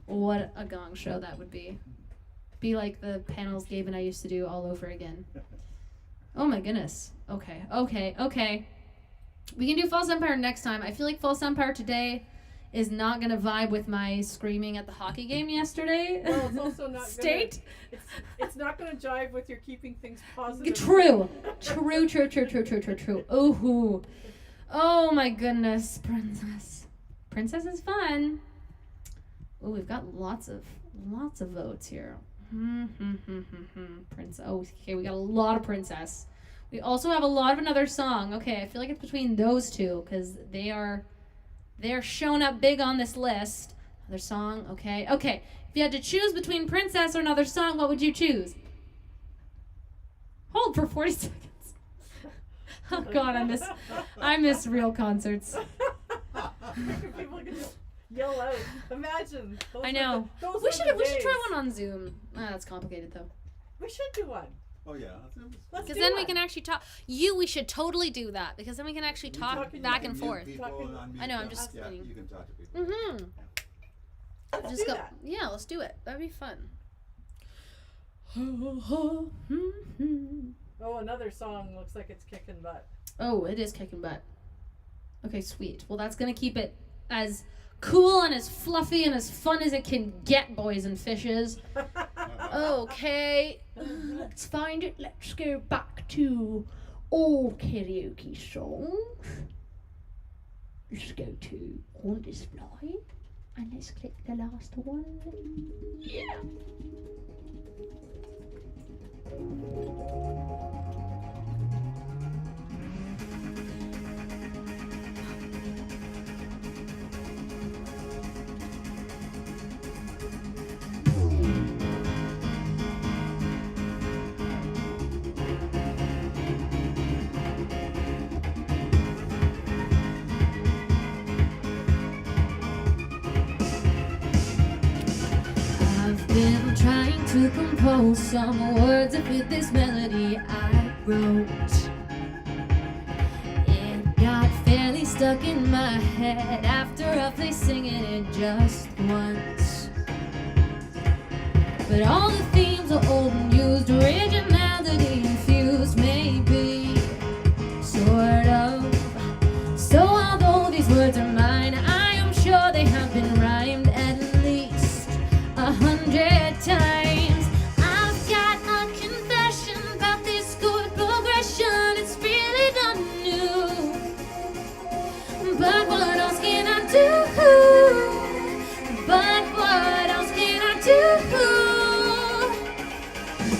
What a gong show that would be. Be like the panels Gabe and I used to do all over again. Oh my goodness. Okay. We can do False Empire next time. I feel like False Empire today is not going to vibe with my screaming at the hockey game yesterday. Well, it's also not State? It's not going to jive with your keeping things positive. True. Ooh. Oh my goodness, Princess. Princess is fun. Oh, we've got lots of votes here. Princess. Oh, okay, we got a lot of Princess. We also have a lot of another song. Okay, I feel like it's between those two because they're shown up big on this list. Another song. Okay. If you had to choose between Princess or another song, what would you choose? Hold for 40 seconds. Oh God, I miss real concerts. People can just yell out. Imagine. I know. We should try one on Zoom. That's complicated though. We should do one. Oh yeah. Because then we can actually talk. We should totally do that because then we can actually talk back and forth. I know. I'm just explaining. You can talk to people. Let's do that. Yeah, let's do it. That'd be fun. Oh, another song looks like it's kicking butt. Oh, it is kicking butt. Okay, sweet. Well, that's going to keep it as cool and as fluffy and as fun as it can get, boys and fishes. Okay, let's find it. Let's go back to all karaoke songs. Let's go to On Display. And let's click the last one. Yeah. to compose some words that fit this melody I wrote. It got fairly stuck in my head after roughly singing it just once. But all the themes are old and used, originality infused, maybe, sort of. So although these words are mine, I am sure they have been rhymed at least 100 times. I've got a confession about this chord progression. It's really not new, but what else can I do? But what else can I do?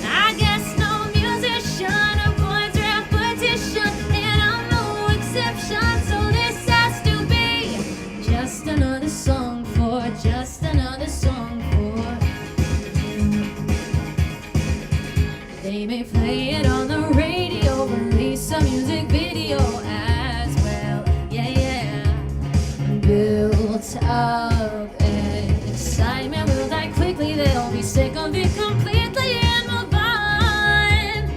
I guess no musician avoids repetition, and I'm no exception. So this has to be just another song for, just another song for you. They may play it on the radio, release a music video as well. Yeah, yeah. Built up excitement will die quickly. They'll be sick of it completely and move on.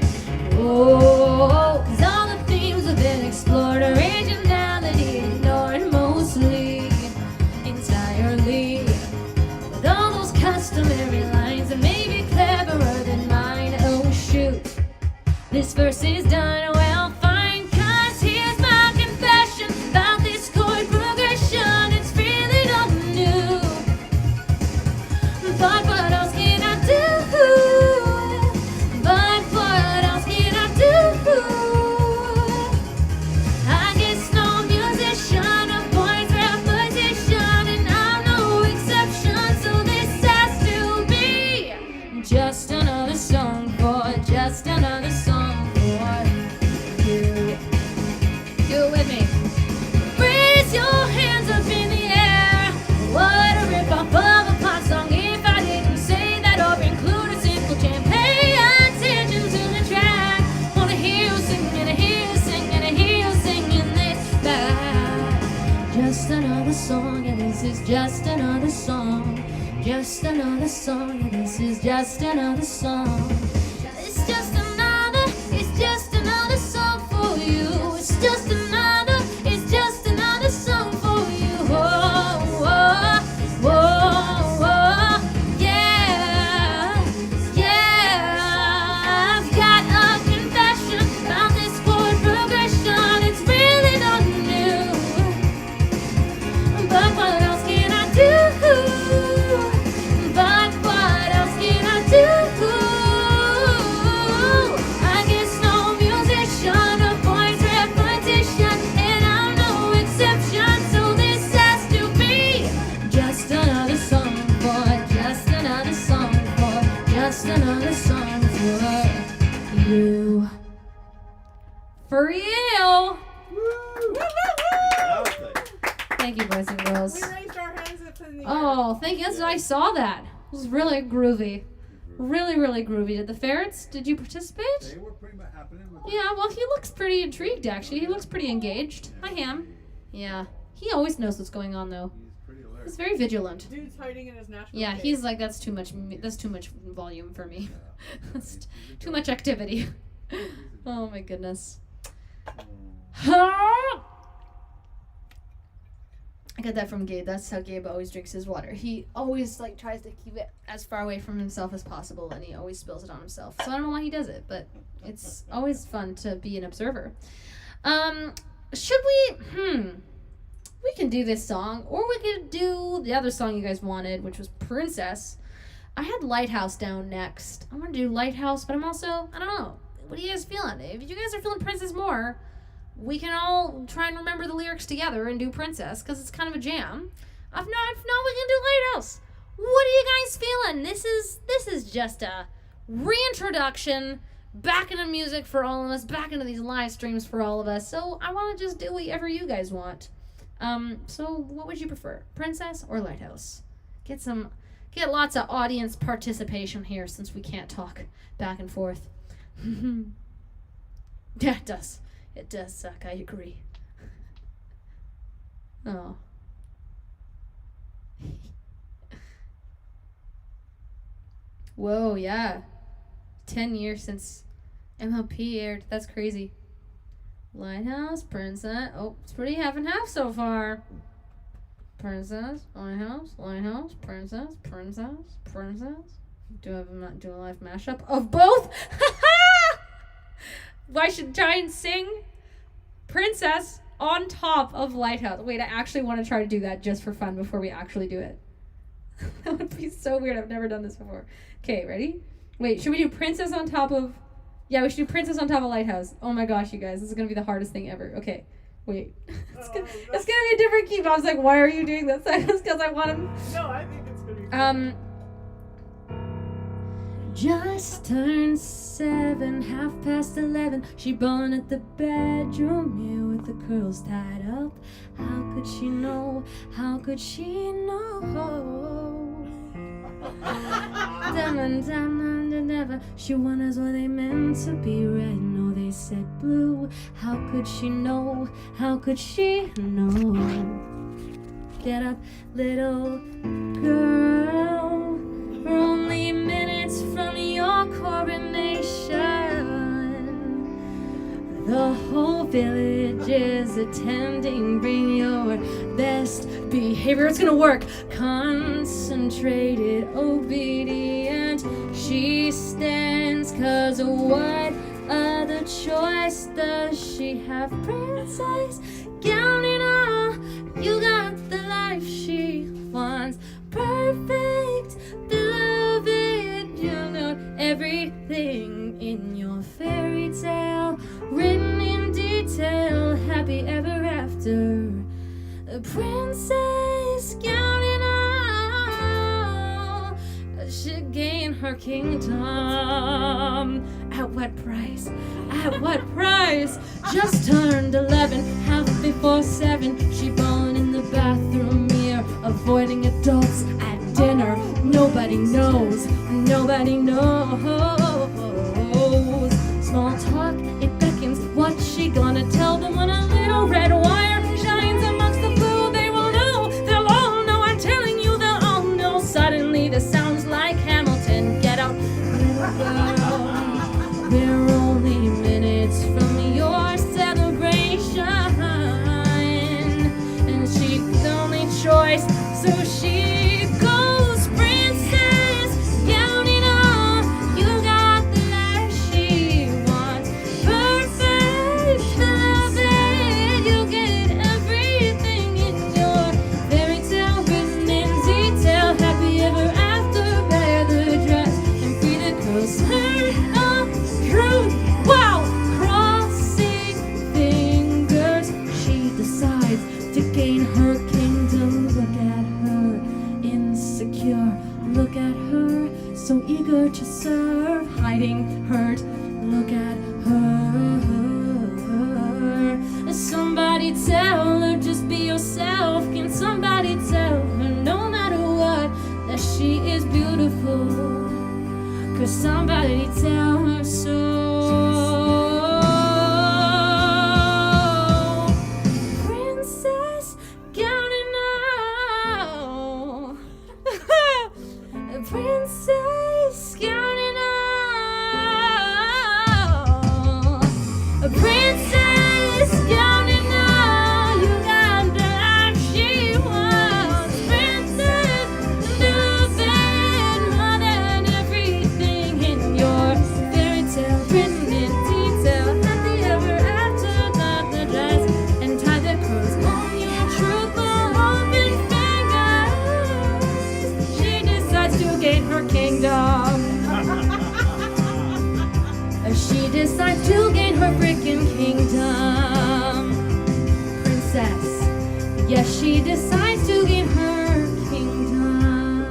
Oh, 'cause all the themes have been explored, originality ignored mostly, entirely. With all those customary lines that may be cleverer than mine. Oh shoot, this verse is done. Well, fine, 'cause here's my confession about this chord progression. It's really not new, but what else can I do? But what else can I do? I guess no musician avoids repetition, and I'm no exception. So this has to be just another song for, just another song for you. You with me? Raise your hands up in the air. What a rip-off of a pop song if I didn't say that or include a simple chant. Pay attention to the track. Wanna hear you singing, I hear you singing, I hear you singing this back. Just another song, and this is just another song. Just another song, and this is just another song. It's just another song for you. It's just another song for you. Oh, oh, oh, oh, yeah, yeah. I've got a confession about this chord progression. It's really not new, but what else can I do? But what else can I do? I guess no musician avoids repetition, and I'm no exception. So this has to be just another song for, just another song for, just another song for you. For you. Thank you, boys and girls. We raised our hands up in the air. Oh, thank you. I saw that. It was really groovy. Really, really groovy. Did the ferrets, did you participate? They were pretty much happening with Yeah, well, he looks pretty intrigued, actually. He looks pretty engaged. Hi, Ham. Yeah. He always knows what's going on, though. He's pretty alert. He's very vigilant. Dude's hiding in his natural Yeah, cave. he's like, that's too much volume for me. That's too much activity. Oh, my goodness. I got that from Gabe. That's how Gabe always drinks his water. He always like tries to keep it as far away from himself as possible, and he always spills it on himself. So I don't know why he does it, but it's always fun to be an observer. Should we? We can do this song, or we could do the other song you guys wanted, which was Princess. I had Lighthouse down next. I want to do Lighthouse, but I'm also, I don't know. What are you guys feeling? If you guys are feeling Princess more, we can all try and remember the lyrics together and do Princess, because it's kind of a jam. If not, we can do Lighthouse. What are you guys feeling? This is just a reintroduction back into music for all of us, back into these live streams for all of us. So I want to just do whatever you guys want. So what would you prefer, Princess or Lighthouse? Get lots of audience participation here, since we can't talk back and forth. Yeah, it does. It does suck, I agree. Oh. Whoa, yeah. 10 years since MLP aired. That's crazy. Lighthouse, Princess. Oh, it's pretty half and half so far. Princess, Lighthouse, Lighthouse, Princess, Princess, Princess. Do a live mashup of both? I should try and sing Princess on top of Lighthouse. Wait, I actually want to try to do that just for fun before we actually do it. That would be so weird. I've never done this before. Okay, ready? Wait, should we do Princess on top of... Yeah, we should do Princess on top of Lighthouse. Oh my gosh, you guys. This is going to be the hardest thing ever. Okay, wait. It's gonna be a different key, but I was like, why are you doing this? It's because I want to... No, I think it's going to be fun. Just turned 7, 11:30. She born at the bedroom mirror with the curls tied up. How could she know? How could she know? Diamond, never. She wonders were they meant to be red? No, they said blue. How could she know? How could she know? Get up, little girl. We're only minutes from your coronation. The whole village is attending. Bring your best behavior. It's gonna work. Concentrated, obedient. She stands, 'cause what other choice does she have? Princess, gown and all. You got the life she wants. Perfect, beloved, you know everything in your fairy tale, written in detail, happy ever after. A princess, gown and all, should gain her kingdom. At what price? At what price? Just turned 11, half before 7. She born in the bathroom mirror, avoiding adults at dinner. Nobody knows. Nobody knows. Small talk, it beckons. What's she gonna tell them when a little red wire shines amongst the blue? They will know. They'll all know. I'm telling you, they'll all know. Suddenly, this sounds like Hamilton. Get out, little girl. We're only minutes from your celebration, and she's the only choice, so she goes. Princess, gown and all, you got the life she wants. Perfect, beloved, you get everything in your fairy tale, written in detail. Happy ever after, wear the dress and free the girls. Wow! Crossing fingers, she decides to gain her kingdom. Look at her, insecure. Look at her, so eager to serve. Hiding hurt, look at her. Somebody tell her, just be yourself. Can somebody tell her, no matter what, that she is beautiful? Could somebody tell her so? Princess, gown and all. Princess, gown and all. Princess, gown and all. You got the life she wants. Princess, beloved, more than everything in your fairy tale, written in detail. Happy ever after, got the dress and tie the curls on your truthful open fingers. She decides to gain her kingdom. She decides to gain her freaking kingdom. Princess, yes, she decides to gain her kingdom.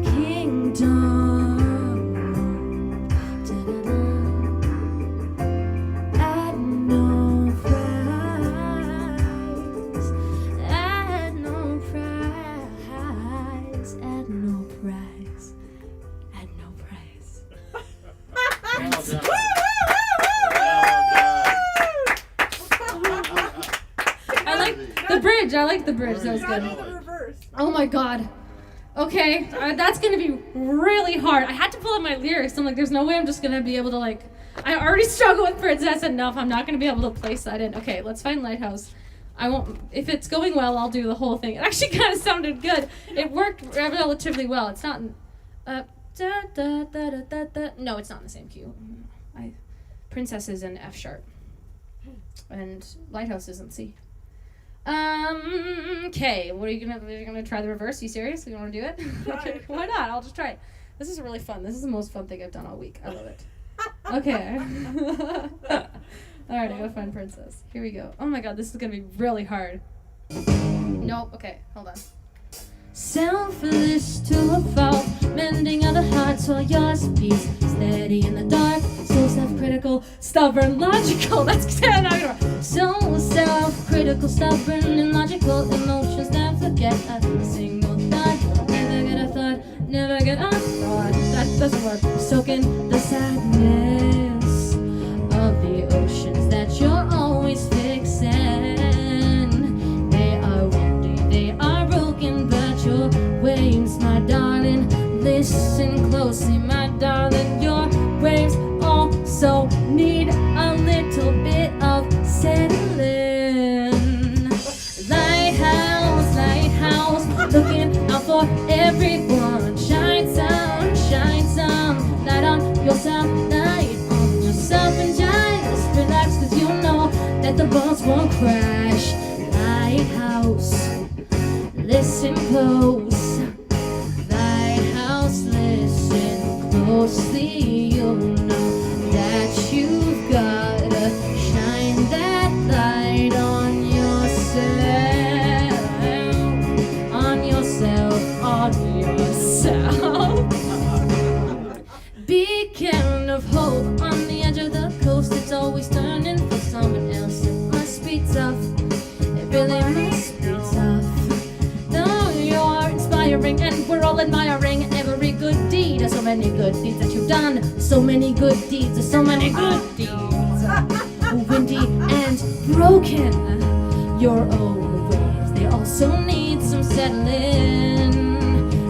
Kingdom. Da-da-da. At no price. At no price. At no price. At no price. Well done. I like the bridge. That was Got good. in the reverse. Oh my god. Okay, that's gonna be really hard. I had to pull up my lyrics. I'm like, there's no way I'm just gonna be able to like. I already struggle with Princess enough. I'm not gonna be able to place that in. Okay, let's find Lighthouse. I won't. If it's going well, I'll do the whole thing. It actually kind of sounded good. It worked relatively well. It's not. No, it's not in the same key. Princess is in F sharp, and Lighthouse is in C. Okay, what are you gonna try the reverse? You serious? You wanna do it? Okay, why not? I'll just try it. This is really fun. This is the most fun thing I've done all week. I love it. Okay. Alright, I gotta find Princess. Here we go. Oh my god, this is gonna be really hard. Nope, okay, hold on. Selfless to a fault, mending other hearts while yours peace. Steady in the dark, so self-critical, stubborn, logical. That's not gonna work. So self-critical, stubborn, and logical. Emotions never forget a single thought. Never get a thought, never get a thought. That doesn't work. Soaking the sadness of the oceans that you're always fixing. They are windy, they are broken, but your waves, my darling, listen closely, my darling, your waves also need a little bit of settling. Lighthouse, lighthouse, looking out for everyone. Shine some light on yourself, light on yourself, and just relax, 'cause you know that the boats won't crash. Lighthouse, listen close. Lighthouse, listen closely. You'll know that you've gotta shine that light on yourself, on yourself, on yourself. Beacon of hope on the edge of the coast. It's always turning for someone else. It must be tough. It really must be tough. Though you're inspiring and we're all admiring every good deed. There's so many good deeds that you've done. So many good deeds. There's so many good deeds. Windy and broken. Your own waves. They also need some settling.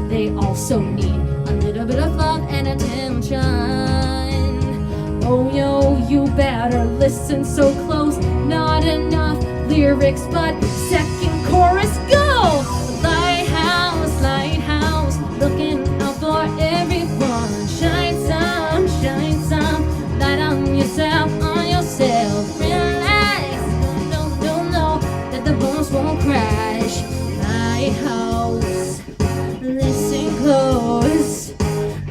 They also need a little bit of love and attention. Oh, yo, you better listen so close. Not enough lyrics, but second chorus, go! Lighthouse, lighthouse, looking out for everyone. Shine some light on yourself, on yourself. Relax, no, that the bones won't crash. Lighthouse, listen close.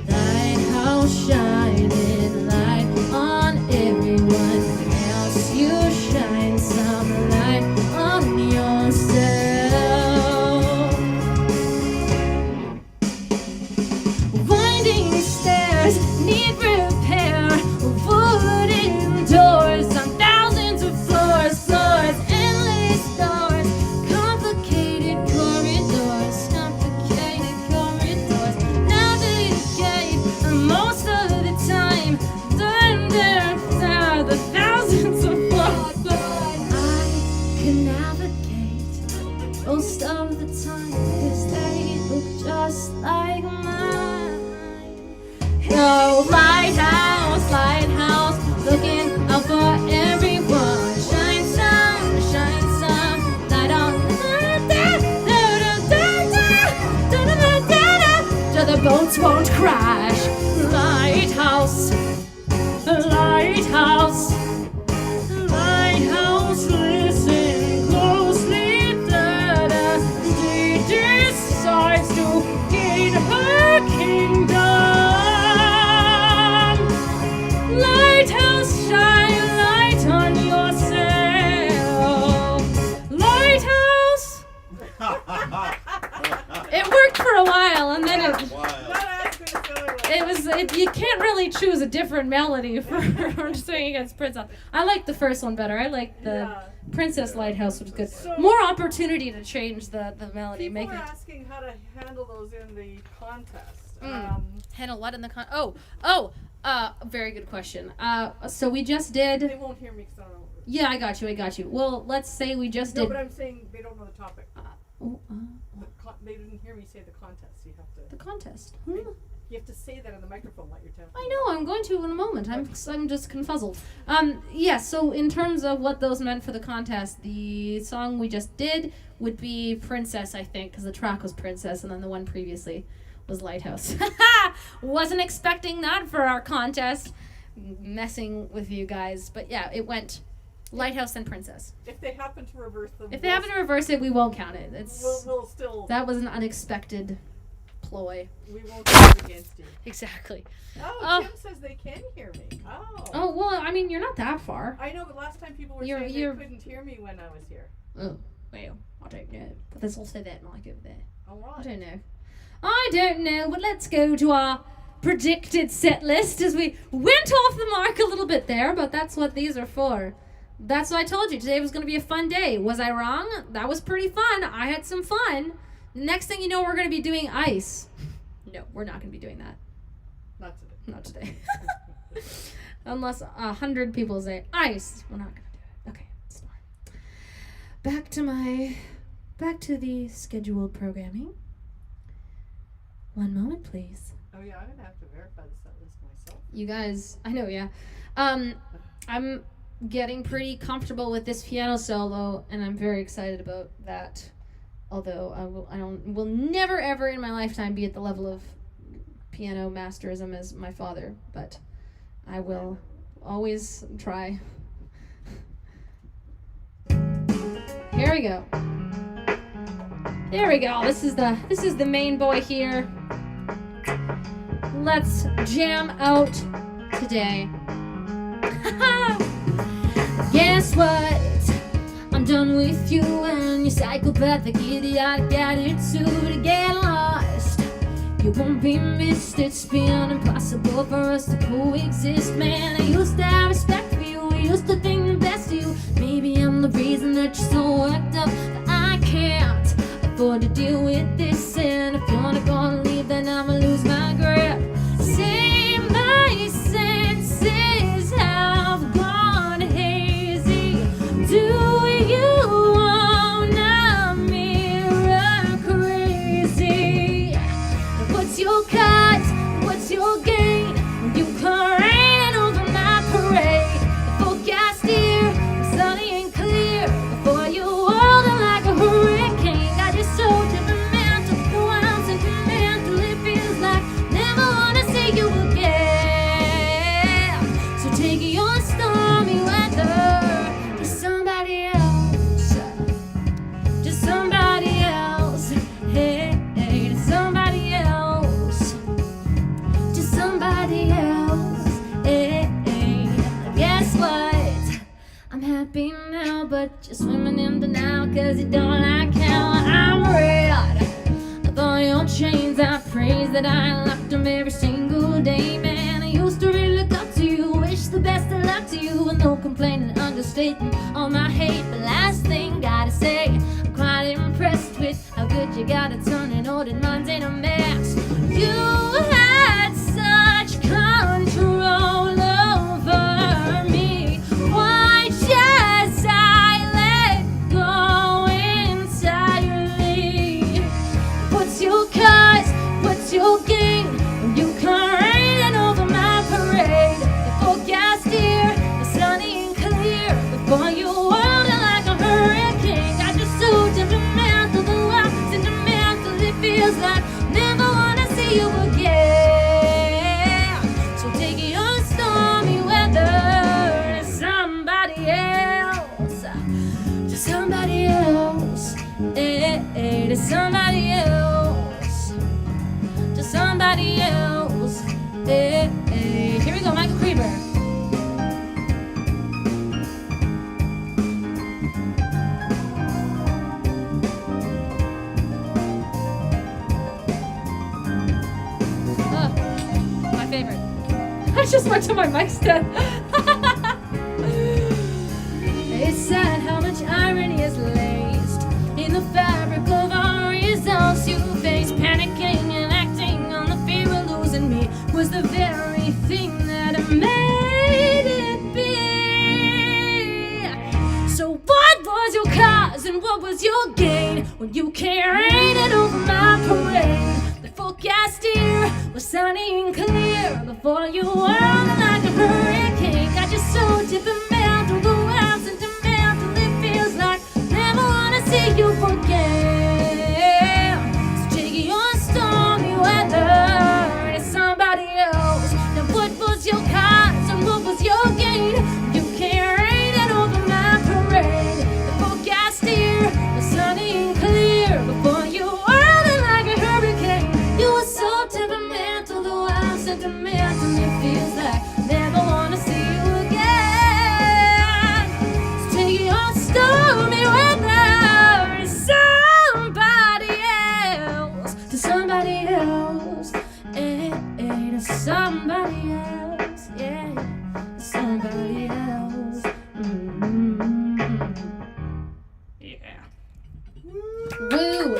Lighthouse, shining light on everyone else. You shine some light on yourself. Winding stairs need repair. Wooden doors on thousands of floors, endless doors. Complicated corridors. Navigate most of the time. The thousands of floors. I can navigate most of the time, 'cause they look just like mine. Oh, lighthouse, lighthouse, looking out for everyone. Shine some light on. So the boats won't crash. Lighthouse, lighthouse, lighthouse, listen closely. She decides to gain her kingdom. Lighthouse, shine light on yourself. Lighthouse. It worked for a while, and then you can't really choose a different melody for singing against Princess. I like the first one better. I like the Princess Lighthouse, which is good. So- More opportunity to change the melody. People Make are it asking how to handle those in the contest. handle what in the very good question. So we just They did. won't hear me because I don't know. Yeah, I got you. Well, let's say we just No, did. but I'm saying they don't know the topic. The they didn't hear me say the contest. You have to. The contest. You have to say that on the microphone. What you're telling. I know. I'm going to in a moment. I'm just confuzzled. Yeah. So in terms of what those meant for the contest, the song we just did would be Princess, I think, because the track was Princess, and then the one previously was Lighthouse. Wasn't expecting that for our contest. Messing with you guys, but yeah, it went Lighthouse and Princess. If they happen to reverse them. If they happen to reverse it, we won't count it. We'll still. That was an unexpected ploy. We won't count it against you. Exactly. Oh, Tim says they can hear me. Oh. Oh well, I mean, you're not that far. I know, but last time people were saying they couldn't hear me when I was here. Oh, well, I don't know. But there's also that mic over there. All right. I don't know, but let's go to our predicted set list as we went off the mark a little bit there, but that's what these are for. That's what I told you. Today was going to be a fun day. Was I wrong? That was pretty fun. I had some fun. Next thing you know, we're going to be doing ice. No, we're not going to be doing that. Not today. Unless 100 people say ice. We're not going to do it. Okay, it's fine. Back to the scheduled programming. One moment, please. Oh yeah, I'm going to have to verify the set list myself. You guys, I know, yeah. I'm getting pretty comfortable with this piano solo, and I'm very excited about that. Although I will never ever in my lifetime be at the level of piano masterism as my father, but I will always try. Here we go. There we go. This is the main boy here. Let's jam out today. Guess what? I'm done with you and your psychopathic idiotic attitude to get lost. You won't be missed. It's been impossible for us to coexist, man. I used to have respect for you. I used to think the best of you. Maybe I'm the reason that you're so worked up, but I can't afford to deal with this. And if you're not gonna leave, then I'ma lose my grip. Say my senses have gone hazy. Do you wanna mirror crazy? What's your cause? What's your gain? When you come raining over my parade, the forecast here is sunny and clear. Before you hold it like a hurricane, got you so temperamental, though I'm sentimental. It feels like never wanna see you again. So take your stormy weather to somebody else, to somebody else, hey, to somebody else, to somebody else, hey. Guess what? I'm happy now, but you're swimming in denial 'cause you don't like how I'm red. With all your chains, I praise that I locked them every single day, man. I used to really look up to you, wish the best of luck to you, with no complaining, understating all my hate. But last thing gotta say, I'm quite impressed with how good you got it turning old and mine's in a mess. You had such control over me. Why just I let go entirely? What's your cause? What's your gain? When you come raining over my parade, the forecast here is sunny and clear. Before you hold it like a hurricane, got you so temperamental, though I'm sentimental. It feels like never wanna see you again. So take your stormy weather to somebody else, to somebody else, to somebody else, to somebody else. Here we go, Michael Creber. My favorite. I just went to my mic stand. It's sad how much irony is laced in the fabric of our results. You face panicking and acting on the fear of losing me was the very thing that made it be. So what was your cause and what was your gain? when you came raining over my parade. The forecast here was sunny and clear before you whirled like a hurricane. Got you so temperamental, the wild sentimental, it feels like never wanna see you again. So take your stormy weather to somebody else. Now what was your cause and what was your gain? You can't rain it over my parade. The forecast here was sunny and clear before you whirled it like a hurricane. You were so temperamental, the wild sentimental, it feels like never wanna see you again. So take your stormy weather to somebody else, to somebody else, to somebody else, yeah, to somebody else. Yeah. Woo!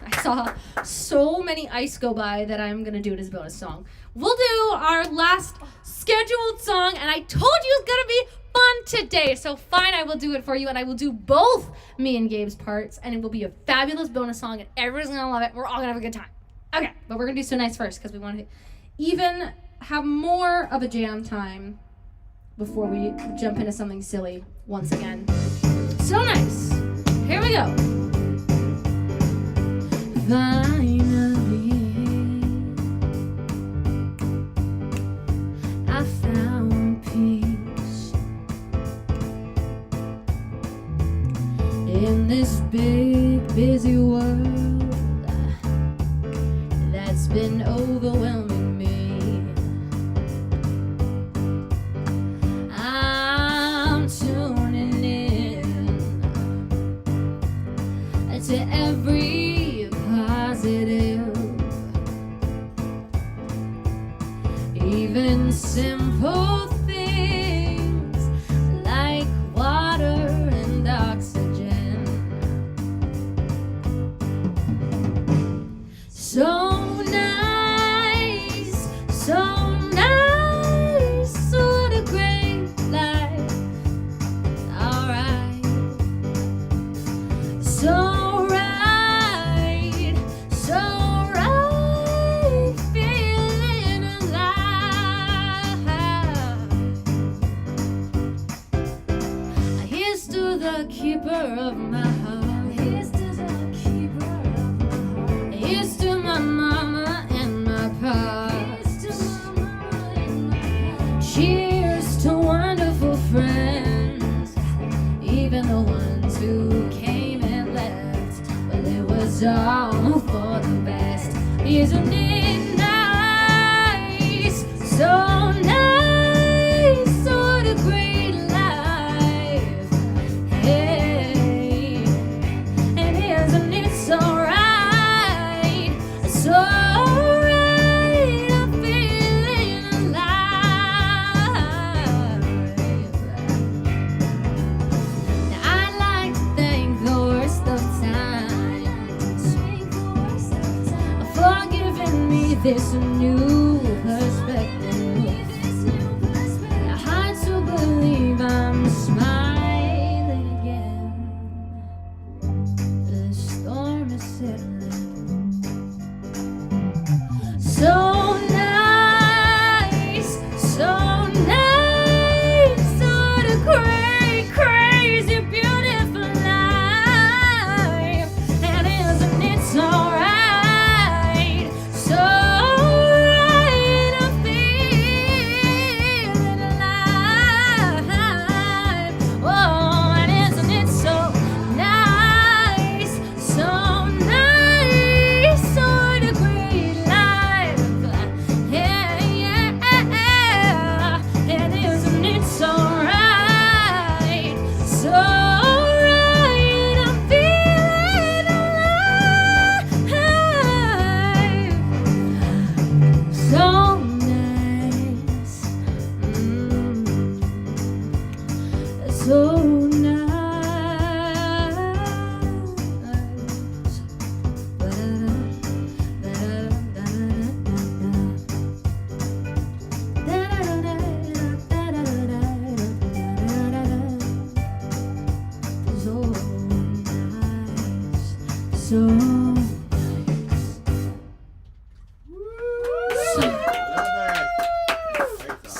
I saw so many ice go by that I'm gonna do it as a bonus song. We'll do our last scheduled song, and I told you it's gonna be fun today. So fine, I will do it for you, and I will do both me and Gabe's parts, and it will be a fabulous bonus song, and everyone's gonna love it. We're all gonna have a good time. Okay, but we're gonna do So Nice first because we want to even have more of a jam time before we jump into something silly once again. So Nice. Here we go. Finally, I found peace in this big, busy world that's been overwhelming me. I'm tuning in to every positive, even simple things like water and oxygen. So nice, what a great life. Alright, so right, feeling alive. Here's to the keeper of my heart. Here's to the keeper of my heart. Here's to my mama and my pop. Cheers to wonderful friends, even the ones who came and left. Well, it was all for the best. Isn't it nice? So nice, what a great life. Hey, and isn't it so right? So right, I'm feeling alive. Now I'd like to thank the worst of times for giving me this new perspective. Now hard to believe I'm smiling again. The storm is settling. So nice, what a great, crazy, beautiful life. And isn't it so right? So right, I'm feeling alive. Oh, and isn't it so nice? So nice, what a great life.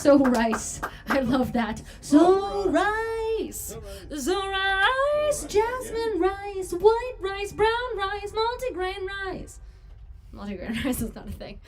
So rice. I love that. So rice. So rice. Jasmine rice. White rice. Brown rice. Multigrain rice. Multigrain rice is not a thing.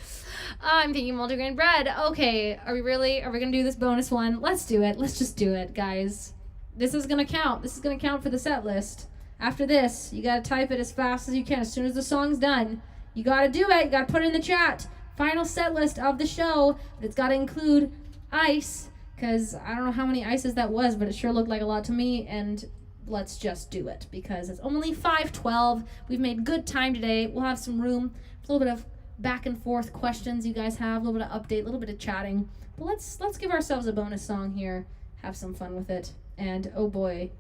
I'm thinking multigrain bread. Okay, are we going to do this bonus one? Let's do it. Let's just do it, guys. This is going to count. This is going to count for the set list. After this, you got to type it as fast as you can. As soon as the song's done, you got to do it. You got to put it in the chat. Final set list of the show. But it's got to include ice, because I don't know how many ices that was, but it sure looked like a lot to me. And let's just do it, because it's only 5:12. We've made good time today. We'll have some room. A little bit of back and forth questions you guys have, a little bit of update, a little bit of chatting. But let's give ourselves a bonus song here, have some fun with it. And oh boy,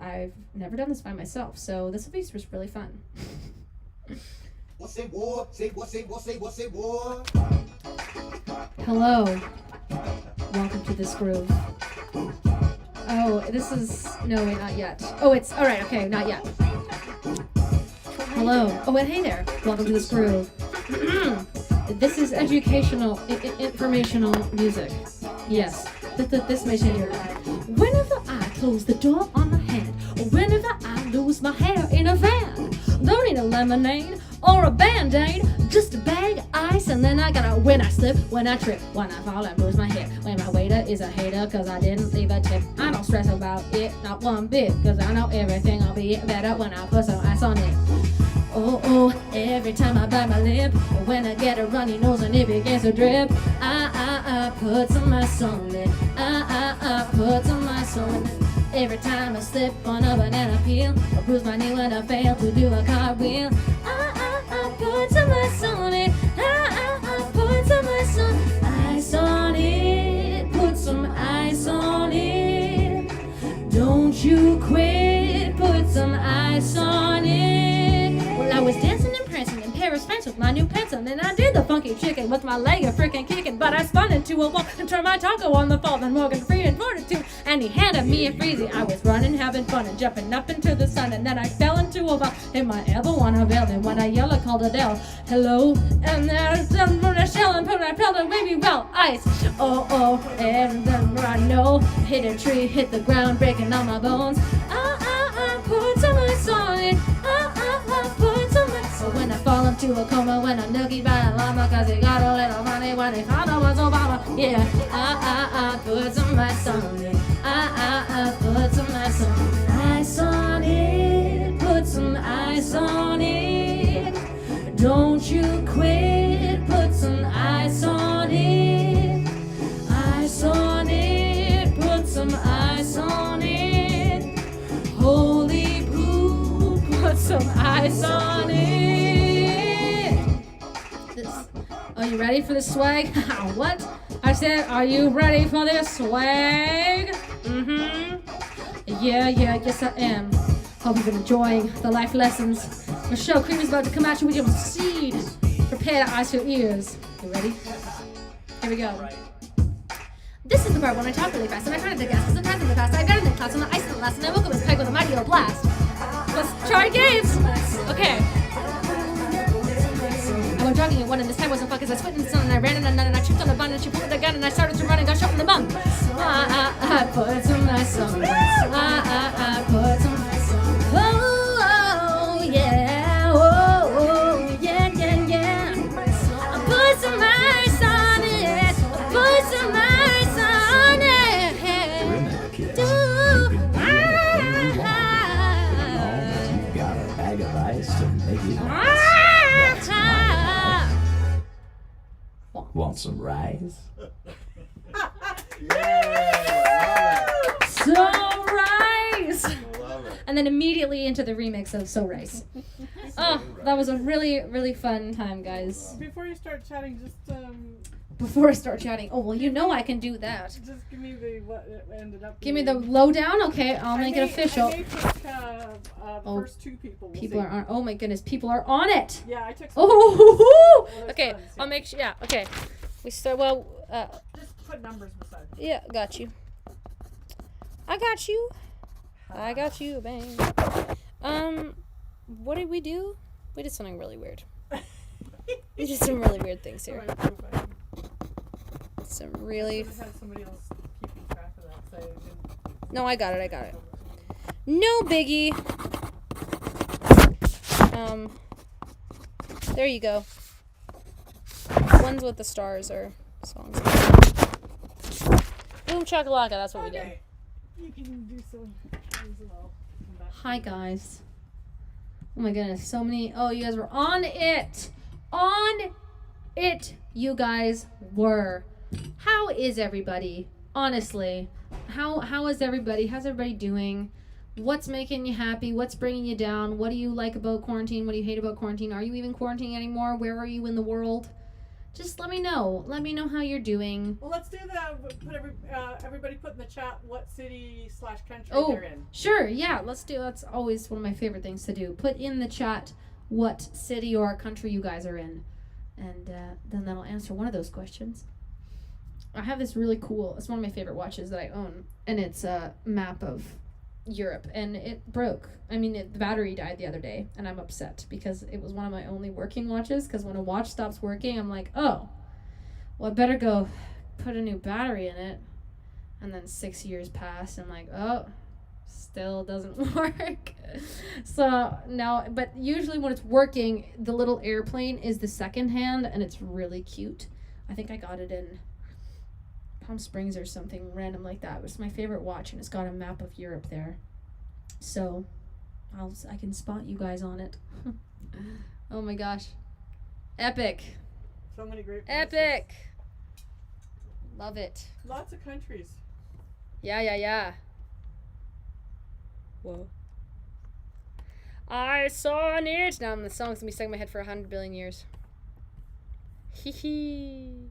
I've never done this by myself, so this will be just really fun. Hello, welcome to this groove. Oh, this is, no wait, not yet. Oh, it's, all right, okay, not yet. Hello. Oh, and hey there. Welcome to this groove. This is educational, informational music. Yes. This may change your life. Whenever I close the door on my head, or whenever I lose my hair in a van, don't need a lemonade or a Band-Aid, just a bag of ice, and then I gotta, when I slip, when I trip, when I fall and lose my head, when my waiter is a hater cause I didn't leave a tip. I don't stress about it, not one bit, cause I know everything will be better when I put some ice on it. Oh, every time I bite my lip, or when I get a runny nose and it begins to drip, I put some ice on it. I put some ice on it. Every time I slip on a banana peel, or bruise my knee when I fail to do a cartwheel, I put some ice on it. I put some ice on it. Ice on it. Put some ice on it. Don't you quit. Put some ice on it. Well, I was dancing and prancing in Paris, France with my new pants on, and I did the funky chicken with my leg a freaking kicking, but I spun into a wall and turned my taco on the fall. Then Morgan Freeman fortitude, and he handed me a freezy. I was running, having fun, and jumping up into the sun, and then I fell into a well. Hit my elbow on a bell, and when I yelled, I called Adele. Hello, and there's some from the shell and put my pedal and baby well ice. Oh, and then I know, hit a tree, hit the ground, breaking all my bones. I put some ice on it. I put some ice. So when I fall into a coma, when I'm nookie by a llama, cause he got a little money when he found out was Obama. Yeah, I put some ice on it. I put some ice on it. Ice on it. Put some ice on it. Don't you quit. Put some ice on it. Ice on it. Put some ice on it. Holy poop. Put some ice on it. Are you ready for the swag? What? I said, are you ready for this swag? Yeah, yes I am. Hope you've been enjoying the life lessons. Michelle Creber's about to come at you with your seed. Prepare to ice your ears. You ready? Here we go. This is the part when I talk really fast and I try not to guess. Sometimes in the past I got in the class on the ice in the last and I woke up with a peg with a mighty old blast. Let's try games. Okay. I went jogging at one and this time wasn't fun because I spit in the sun and I ran in a nun and I tripped on a bun and she pulled the gun and I started to run and got shot in the bum. I put some ice on it. I put some ice on it. Oh, yeah. Oh, yeah. I put some ice on it. I put some ice on it. Remember, kids, you can do anything you want, as long as you've got a bag of ice to make it nice. Want some rice? So rice! Love it. And then immediately into the remix of So Rice. Oh, that was a really, really fun time, guys. Before you start chatting, just Before I start chatting, oh, well, you know I can do that. just give me the what it ended up. Give me the being. lowdown? Okay, I'll make it official. I may pick the Oh, first two people. We'll People see. are on, oh my goodness, people are on it! Yeah, I took. Some Oh, that's okay, fun, see. I'll make sure, yeah, okay. We start, well, Just put numbers beside. yeah, got you. I got you, bang. What did we do? We did something really weird. We did some really weird things here. some I really. should have had somebody else keeping track of that. 'Cause I didn't. No, I got it. No biggie. There you go. Ones with the stars are songs. Boom chakalaka, that's what we did. Okay. You can do some as well. Come back. Hi guys. Oh my goodness, so many. Oh, you guys were on it. On it, you guys were. How is everybody? Honestly, how is everybody? How's everybody doing? What's making you happy? What's bringing you down? What do you like about quarantine? What do you hate about quarantine? Are you even quarantining anymore? Where are you in the world? Just let me know. Let me know how you're doing. Well, let's do that. Put everybody put in the chat what city/country Oh, they're in. sure. Yeah, let's do. That's always one of my favorite things to do. Put in the chat what city or country you guys are in, and then that'll answer one of those questions. I have this really cool. It's one of my favorite watches that I own, and it's a map of Europe, and it broke. I mean, the battery died the other day, and I'm upset because it was one of my only working watches. Because when a watch stops working, I'm like, oh, well, I better go put a new battery in it. And then 6 years pass, and I'm like, oh, still doesn't work. So now, but usually when it's working, the little airplane is the second hand, and it's really cute. I think I got it in Palm Springs or something random like that. It's my favorite watch, and it's got a map of Europe there. So I can spot you guys on it. Oh my gosh. Epic. So many great places. Epic. Love it. Lots of countries. Yeah. Whoa. I saw it. Now the song's gonna be stuck in my head for 100 billion years. Hee hee.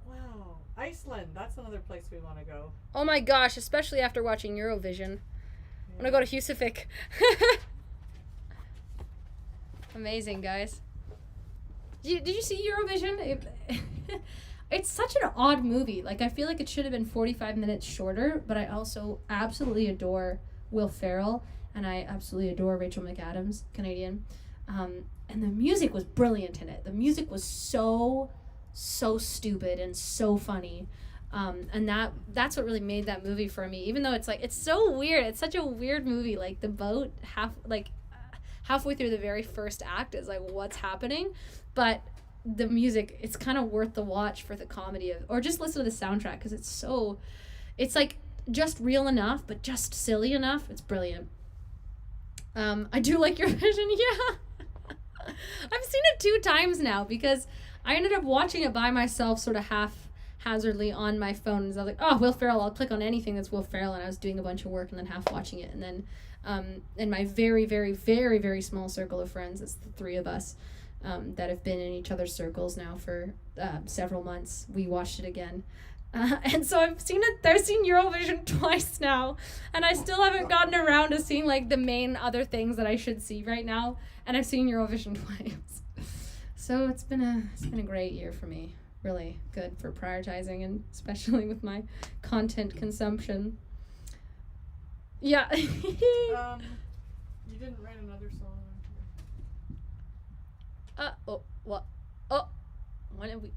Wow. Iceland. That's another place we want to go. Oh my gosh, especially after watching Eurovision. I want to go to Husavik. Amazing, guys. Did you see Eurovision? It's such an odd movie. Like, I feel like it should have been 45 minutes shorter, but I also absolutely adore Will Ferrell, and I absolutely adore Rachel McAdams, Canadian. And the music was brilliant in it. The music was so stupid and so funny. And that's what really made that movie for me. Even though it's so weird. It's such a weird movie. Like, the boat, halfway through the very first act is like, what's happening? But the music, it's kind of worth the watch for the comedy or just listen to the soundtrack, because it's like just real enough, but just silly enough. It's brilliant. I do like your vision. Yeah. I've seen it 2 times now because I ended up watching it by myself, sort of haphazardly on my phone. And I was like, oh, Will Ferrell, I'll click on anything that's Will Ferrell. And I was doing a bunch of work and then half watching it. And then in my very, very, very, very small circle of friends, it's the 3 of us that have been in each other's circles now for several months. We watched it again. And so I've seen Eurovision twice now, and I still haven't gotten around to seeing like the main other things that I should see right now, and I've seen Eurovision twice. So it's been a great year for me. Really good for prioritizing, and especially with my content consumption. Yeah. You didn't write another song. When did we?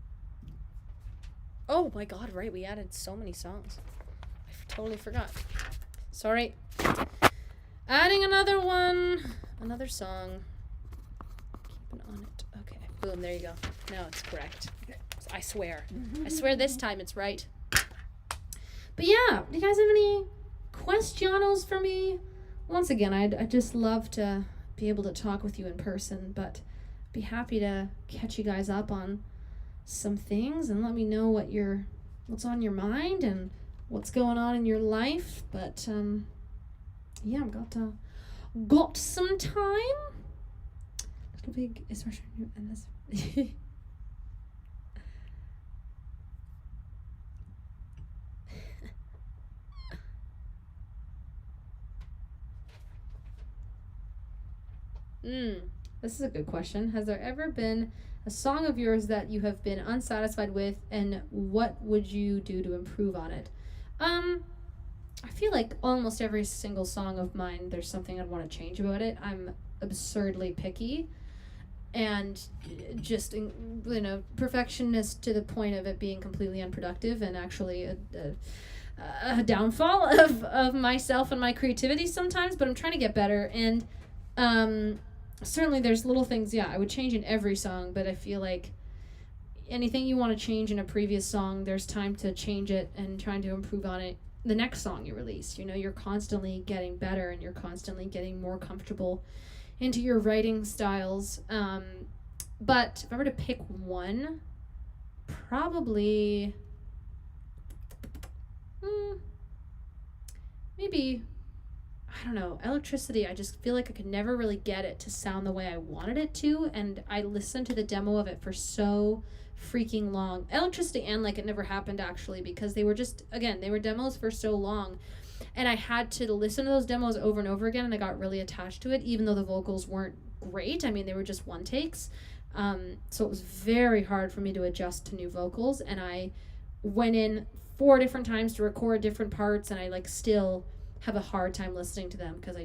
Oh my god, right, we added so many songs. I totally forgot. Sorry. Adding another song. Keeping on it. Okay, boom, there you go. Now it's correct. I swear. I swear this time it's right. But yeah, do you guys have any questionos for me? Once again, I'd just love to be able to talk with you in person, but be happy to catch you guys up on some things and let me know what's on your mind and what's going on in your life. But yeah, I've got some time. Little big is and this. This is a good question. Has there ever been a song of yours that you have been unsatisfied with, and what would you do to improve on it? I feel like almost every single song of mine, there's something I'd want to change about it. I'm absurdly picky, and just, you know, perfectionist to the point of it being completely unproductive and actually a downfall of myself and my creativity sometimes, but I'm trying to get better. And certainly there's little things, I would change in every song, but I feel like anything you want to change in a previous song, there's time to change it and trying to improve on it the next song you release. You know, you're constantly getting better and you're constantly getting more comfortable into your writing styles. But if I were to pick one, probably maybe, I don't know, Electricity. I just feel like I could never really get it to sound the way I wanted it to, and I listened to the demo of it for so freaking long. Electricity and Like It Never Happened, actually, because they were just, again, they were demos for so long, and I had to listen to those demos over and over again, and I got really attached to it, even though the vocals weren't great. I mean, they were just one takes. So it was very hard for me to adjust to new vocals, and I went in 4 different times to record different parts, and I like still have a hard time listening to them because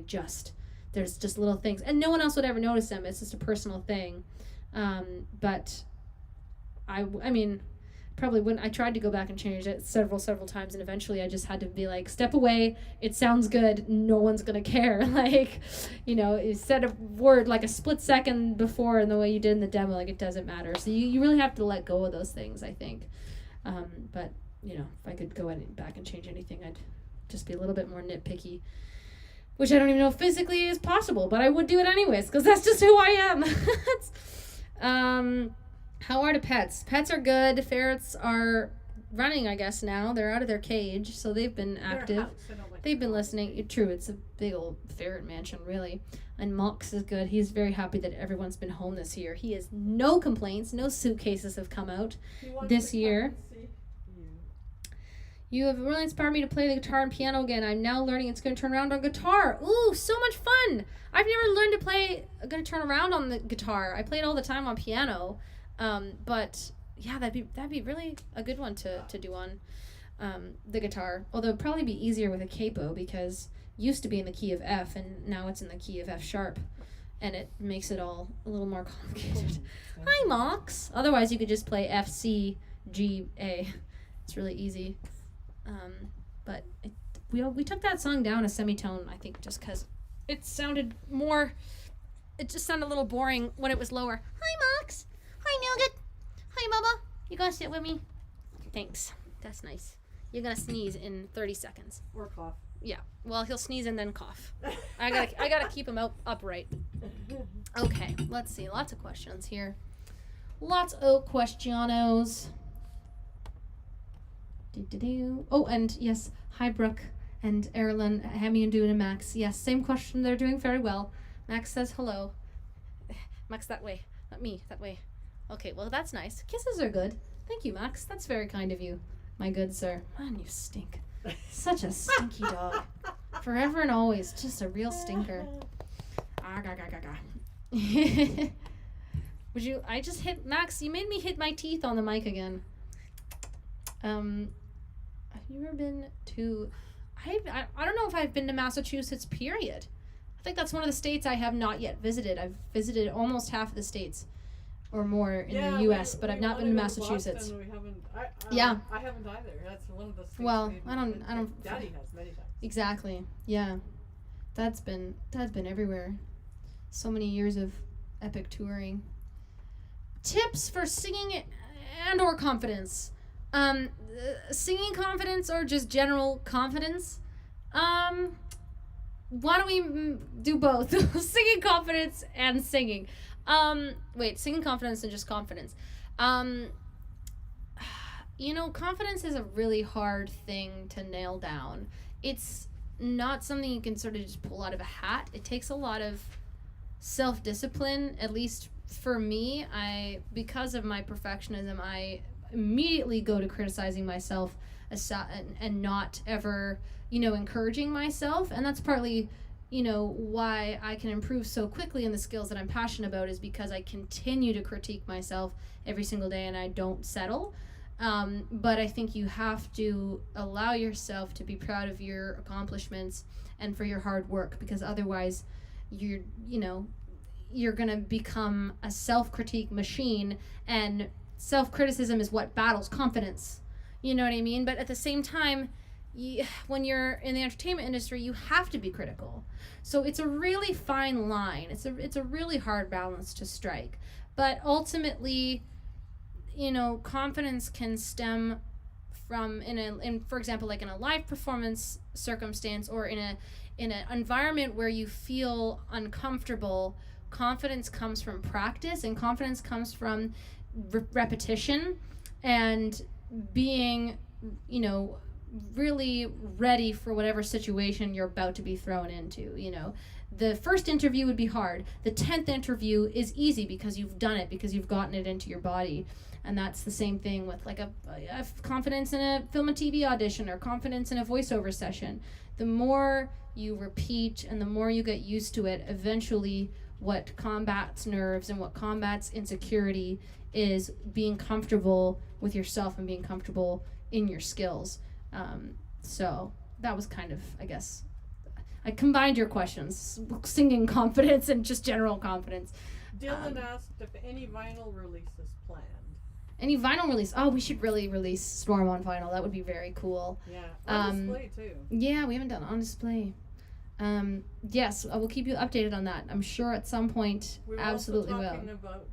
there's just little things, and no one else would ever notice them. It's just a personal thing. But I mean, probably wouldn't. I tried to go back and change it several times, and eventually I just had to be like, step away. It sounds good. No one's gonna care. Like, you know, you said a word like a split second before, and the way you did in the demo, like, it doesn't matter. So you really have to let go of those things, I think. But you know, if I could go back and change anything, I'd just be a little bit more nitpicky, which I don't even know if physically is possible, but I would do it anyways because that's just who I am. How are the pets? Pets are good. Ferrets are running, I guess, now. They're out of their cage, so they've been active. They've been listening. True, it's a big old ferret mansion, really. And Mox is good. He's very happy that everyone's been home this year. He has no complaints. No suitcases have come out this year. You have really inspired me to play the guitar and piano again. I'm now learning it's going to turn around on guitar. Ooh, so much fun. I've never learned to play, going to turn around on the guitar. I play it all the time on piano. But yeah, that'd be really a good one to do on the guitar. Although it'd probably be easier with a capo because it used to be in the key of F and now it's in the key of F sharp. And it makes it all a little more complicated. Hi, Mox. Otherwise, you could just play F, C, G, A. It's really easy. But we took that song down a semitone, I think, just because it just sounded a little boring when it was lower. Hi, Mox. Hi, Nugget. Hi, Bubba. You gonna sit with me? Thanks. That's nice. You're gonna sneeze in 30 seconds. Or cough. Yeah. Well, he'll sneeze and then cough. I gotta keep him upright. Okay. Let's see. Lots of questions here. Lots of questionos. Oh, and yes, hi Brooke and Erilyn, Hemi and Dune and Max. Yes, same question. They're doing very well. Max says hello. Max, that way. Not me, that way. Okay, well, that's nice. Kisses are good. Thank you, Max. That's very kind of you, my good sir. Man, you stink. Such a stinky dog. Forever and always, just a real stinker. I just hit, Max, you made me hit my teeth on the mic again. Have you ever been to, I don't know if I've been to Massachusetts, period. I think that's one of the states I have not yet visited. I've visited almost half of the states or more in the U.S., but I've not been to Massachusetts. I haven't either. That's one of the states. Well, I don't. Daddy has many times. Exactly. Yeah. That's been everywhere. So many years of epic touring. Tips for singing and or confidence. Singing confidence or just general confidence? Why don't we do both? Singing confidence and singing. Singing confidence and just confidence. You know, confidence is a really hard thing to nail down. It's not something you can sort of just pull out of a hat. It takes a lot of self-discipline, at least for me. Because of my perfectionism, I immediately go to criticizing myself and not ever, encouraging myself. And that's partly, why I can improve so quickly in the skills that I'm passionate about, is because I continue to critique myself every single day and I don't settle. But I think you have to allow yourself to be proud of your accomplishments and for your hard work, because otherwise you're you're going to become a self-critique machine, and self-criticism is what battles confidence. You know what I mean? But at the same time, when you're in the entertainment industry, you have to be critical. So it's a really fine line. It's a really hard balance to strike. But ultimately, you know, confidence can stem from for example, like in a live performance circumstance, or in an environment where you feel uncomfortable. Confidence comes from practice, and confidence comes from repetition and being, you know, really ready for whatever situation you're about to be thrown into. You know, the first interview would be hard. The 10th interview is easy because you've done it, because you've gotten it into your body. And that's the same thing with like a confidence in a film and TV audition, or confidence in a voiceover session. The more you repeat and the more you get used to it, eventually what combats nerves and what combats insecurity is being comfortable with yourself and being comfortable in your skills. So that was kind of, I guess, I combined your questions, singing confidence and just general confidence. Dylan asked if any vinyl releases planned. Any vinyl release? Oh, we should really release Storm on vinyl. That would be very cool. Yeah, on display too. Yeah, we haven't done on display. Yes, I will keep you updated on that. I'm sure at some point, We were absolutely also will. talking about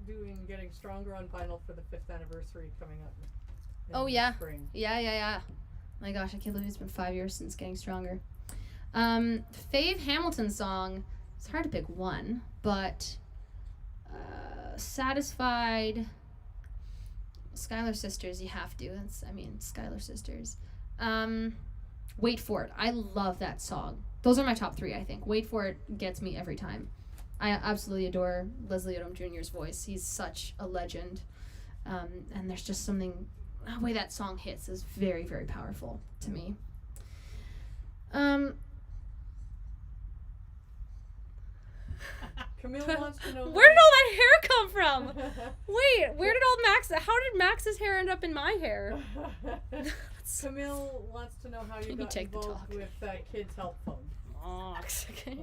Getting Stronger on vinyl for the 5th anniversary coming up in Oh, yeah. spring. Yeah. My gosh, I can't believe it's been 5 years since Getting Stronger. Fave Hamilton song. It's hard to pick one, but Satisfied. Schuyler Sisters, you have to. Schuyler Sisters. Wait For It. I love that song. Those are my top 3, I think. Wait For It gets me every time. I absolutely adore Leslie Odom Jr.'s voice. He's such a legend. And there's just something, the way that song hits is very, very powerful to me. Camille wants to know Where did all that hair come from? Wait, where did how did Max's hair end up in my hair? Camille wants to know how you Maybe got take the involved talk. with Kids Help Phone. Okay.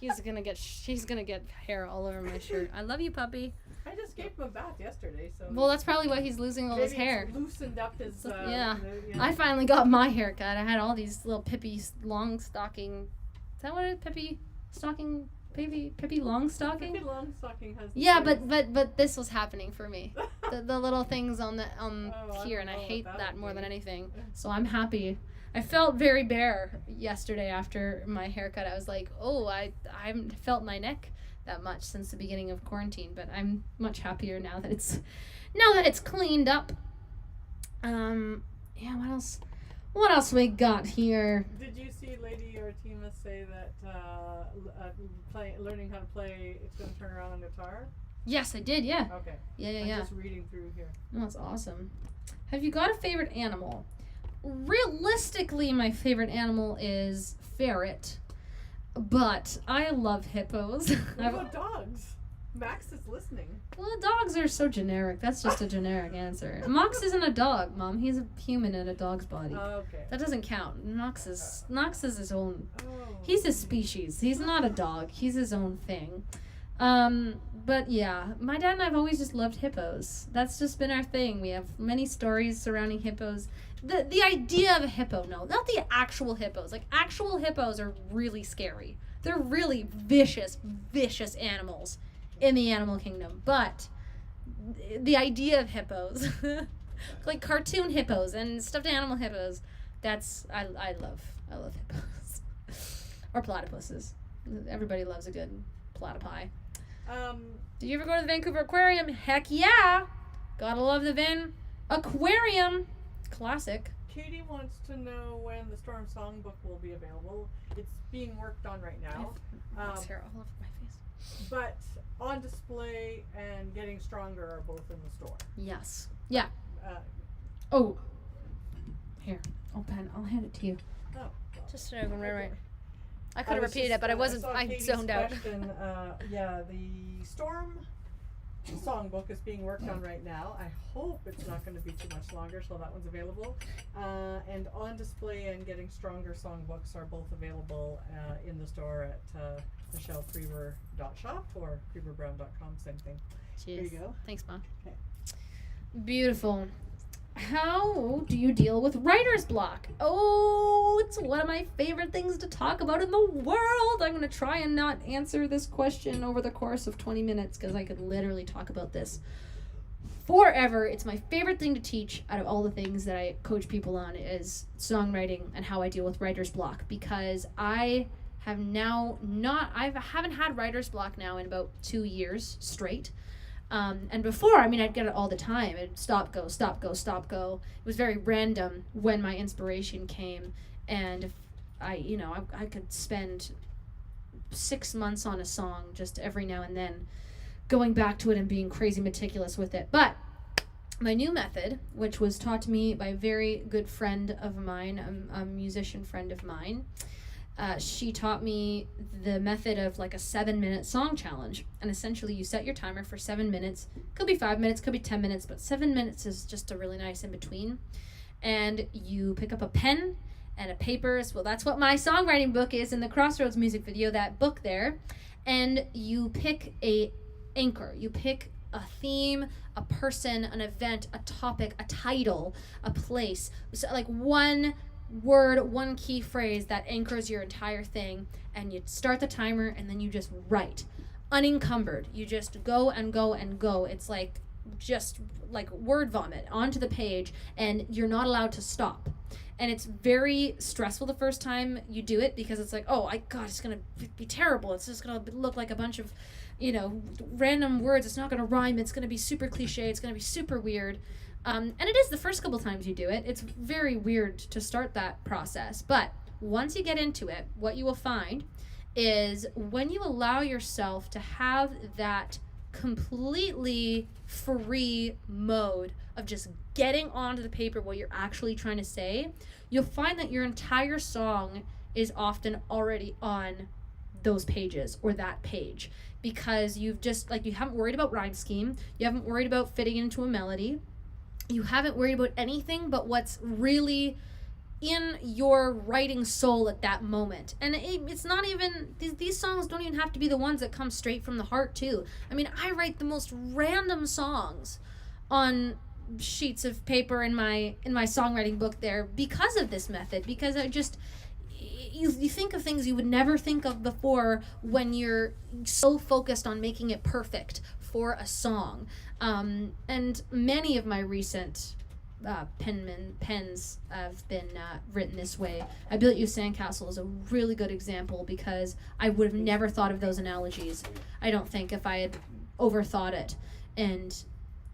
He's gonna get hair all over my shirt. I love you, puppy. I just gave him a bath yesterday, so Well, that's probably why he's losing all his maybe hair. it's loosened up his. Yeah. Yeah. I finally got my haircut. I had all these little Pippi long stocking. Is that what it is? Pippi stocking? Pippi long stocking? Pippi Longstocking has. the Yeah, face. but this was happening for me. The little things on I here, don't and I know what hate that that would more than be. anything. So I'm happy. I felt very bare yesterday after my haircut. I was like, oh, I haven't felt my neck that much since the beginning of quarantine, but I'm much happier now that it's cleaned up. Yeah, what else we got here? Did you see Lady Artima say that learning how to play It's Gonna Turn Around on guitar? Yes, I did. Yeah. Okay. Yeah. I'm just reading through here. Oh, that's awesome. Have you got a favorite animal? Realistically, my favorite animal is ferret, but I love hippos. What about dogs? Max is listening. Well, dogs are so generic. That's just a generic answer. Mox isn't a dog, Mom. He's a human in a dog's body. Okay. That doesn't count. Knox is his own. Oh. He's a species. He's not a dog. He's his own thing. But yeah, my dad and I've always just loved hippos. That's just been our thing. We have many stories surrounding hippos. The idea of a hippo, no, not the actual hippos. Like, actual hippos are really scary. They're really vicious animals in the animal kingdom. But the idea of hippos, like cartoon hippos and stuffed animal hippos, I love hippos. Or platypuses. Everybody loves a good platypi. Did you ever go to the Vancouver Aquarium? Heck yeah! Gotta love the Van Aquarium. Classic. Katie wants to know when the Storm Songbook will be available. It's being worked on right now. It's hair all over my face. But On Display and Getting Stronger are both in the store. Yes. Yeah. Oh, Here. Oh, Ben, I'll hand it to you. well, Just so everyone right. I I could have was repeated just, it, but I wasn't. saw I Katie's zoned out. question. Yeah, the Storm Songbook is being worked on right now. I hope it's not going to be too much longer, so that one's available. And On Display and Getting Stronger songbooks are both available in the store at michellecreber.shop or creberbrown.com, same thing. There you go. Thanks, Mom. Okay. Beautiful. How do you deal with writer's block? Oh, it's one of my favorite things to talk about in the world. I'm going to try and not answer this question over the course of 20 minutes because I could literally talk about this forever. It's my favorite thing to teach out of all the things that I coach people on is songwriting and how I deal with writer's block, because I haven't had writer's block now in about 2 years straight. And before, I mean, I'd get it all the time. It'd stop, go, stop, go, stop, go. It was very random when my inspiration came. And if I could spend 6 months on a song just every now and then going back to it and being crazy meticulous with it. But my new method, which was taught to me by a very good friend of mine, a musician friend of mine, she taught me the method of like a 7-minute song challenge. And essentially you set your timer for 7 minutes. Could be 5 minutes, could be 10 minutes, but 7 minutes is just a really nice in between. And you pick up a pen and a paper. Well, that's what my songwriting book is in the Crossroads music video, that book there. And you pick a anchor. You pick a theme, a person, an event, a topic, a title, a place. So like one word, one key phrase that anchors your entire thing, and you start the timer and then you just write unencumbered. You just go and go and go. It's like just like word vomit onto the page, and you're not allowed to stop. And it's very stressful the first time you do it because it's like, oh, God, it's gonna be terrible. It's just gonna look like a bunch of random words. It's not gonna rhyme. It's gonna be super cliche. It's gonna be super weird. And it is the first couple times you do it. It's very weird to start that process. But once you get into it, what you will find is when you allow yourself to have that completely free mode of just getting onto the paper what you're actually trying to say, you'll find that your entire song is often already on those pages or that page, because you've just you haven't worried about rhyme scheme, you haven't worried about fitting into a melody, you haven't worried about anything but what's really in your writing soul at that moment. And it's not even, these songs don't even have to be the ones that come straight from the heart too. I mean, I write the most random songs on sheets of paper in my songwriting book there because of this method, because I just, you think of things you would never think of before when you're so focused on making it perfect for a song. And many of my recent pens have been written this way. I Built You Sandcastle is a really good example because I would have never thought of those analogies, I don't think, if I had overthought it. And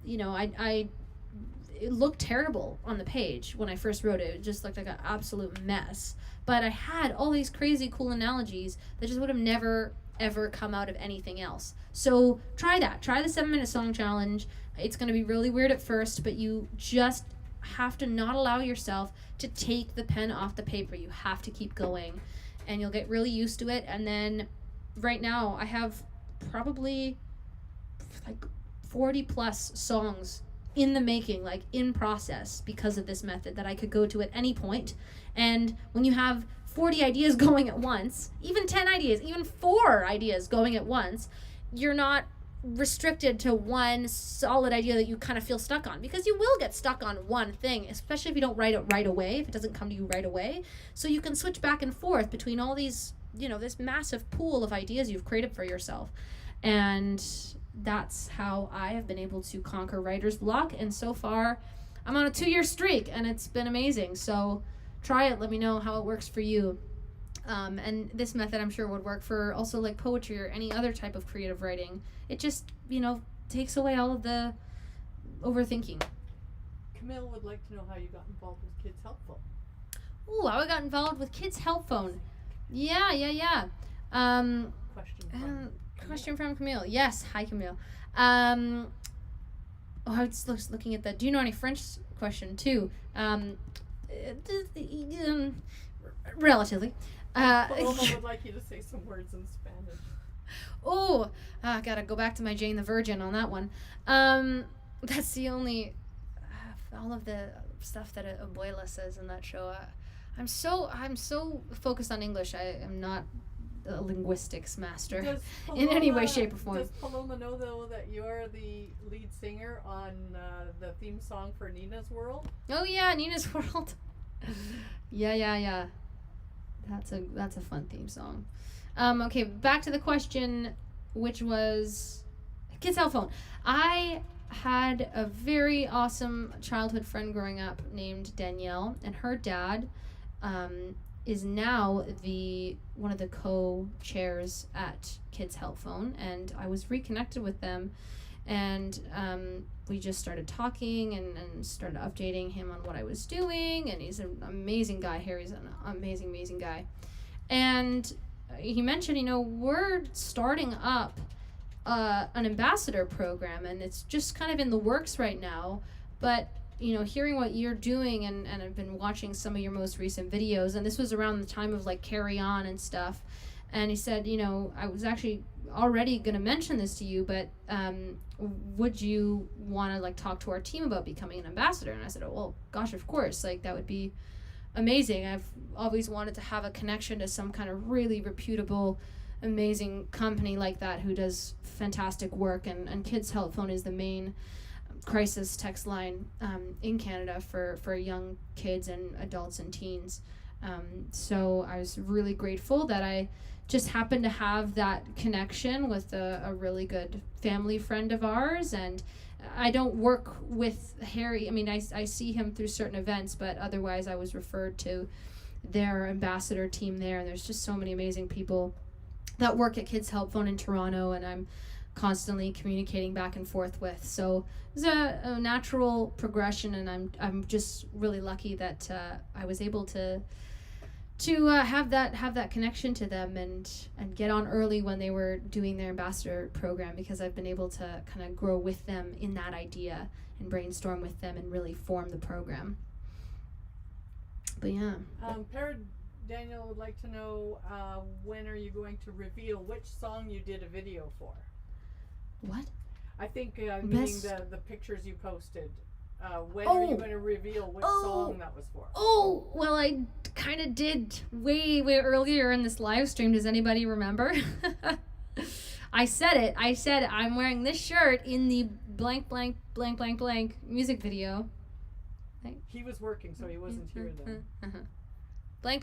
it looked terrible on the page when I first wrote it. It just looked like an absolute mess. But I had all these crazy cool analogies that just would have never ever come out of anything else. So try that. Try the 7-minute song challenge. It's going to be really weird at first, but you just have to not allow yourself to take the pen off the paper. You have to keep going, and you'll get really used to it. And then right now I have probably like 40 plus songs in the making, like in process, because of this method that I could go to at any point. And when you have 40 ideas going at once, even 10 ideas, even 4 ideas going at once, you're not restricted to one solid idea that you kind of feel stuck on, because you will get stuck on one thing, especially if you don't write it right away, if it doesn't come to you right away. So you can switch back and forth between all these, this massive pool of ideas you've created for yourself. And that's how I have been able to conquer writer's block. And so far, I'm on a 2-year streak, and it's been amazing. So try it. Let me know how it works for you. And this method, I'm sure, would work for also like poetry or any other type of creative writing. It just, takes away all of the overthinking. Camille would like to know how you got involved with Kids Help Phone. Ooh, how I got involved with Kids Help Phone. Yeah. Question from Camille. Yes, hi Camille. I was just looking at the do you know any French question too. Relatively. Paloma would like you to say some words in Spanish. I gotta go back to my Jane the Virgin on that one. That's the only all of the stuff that Abuela says in that show. I'm so focused on English. I am not a linguistics master Does in any way, Paloma- shape, or form. Does Paloma know though that you're the lead singer on the theme song for Nina's World? Oh yeah, Nina's World. Yeah. That's a fun theme song. Okay, back to the question, which was kids' cell phone. I had a very awesome childhood friend growing up named Danielle, and her dad is now one of the co-chairs at Kids Help Phone, and I was reconnected with them, and we just started talking and started updating him on what I was doing, and he's an amazing guy. Harry's an amazing guy. And he mentioned, we're starting up an ambassador program, and it's just kind of in the works right now, but hearing what you're doing, and I've been watching some of your most recent videos, and this was around the time of like Carry On and stuff, and he said, I was actually already going to mention this to you, but would you want to like talk to our team about becoming an ambassador? And I said, oh, well, gosh, of course, like that would be amazing. I've always wanted to have a connection to some kind of really reputable, amazing company like that who does fantastic work, and Kids Help Phone is the main crisis text line in Canada for young kids and adults and teens. So I was really grateful that I just happened to have that connection with a really good family friend of ours. And I don't work with Harry. I mean, I see him through certain events, but otherwise I was referred to their ambassador team there, and there's just so many amazing people that work at Kids Help Phone in Toronto, and I'm constantly communicating back and forth with. So it was a natural progression, and I'm just really lucky that I was able to have that connection to them and get on early when they were doing their ambassador program, because I've been able to kind of grow with them in that idea and brainstorm with them and really form the program. But yeah. Daniel would like to know when are you going to reveal which song you did a video for? What? I think meaning the pictures you posted. When are you going to reveal which song that was for? Oh, well, I kind of did way earlier in this live stream. Does anybody remember? I said it. I said I'm wearing this shirt in the blank music video. He was working, so he wasn't here then. Blank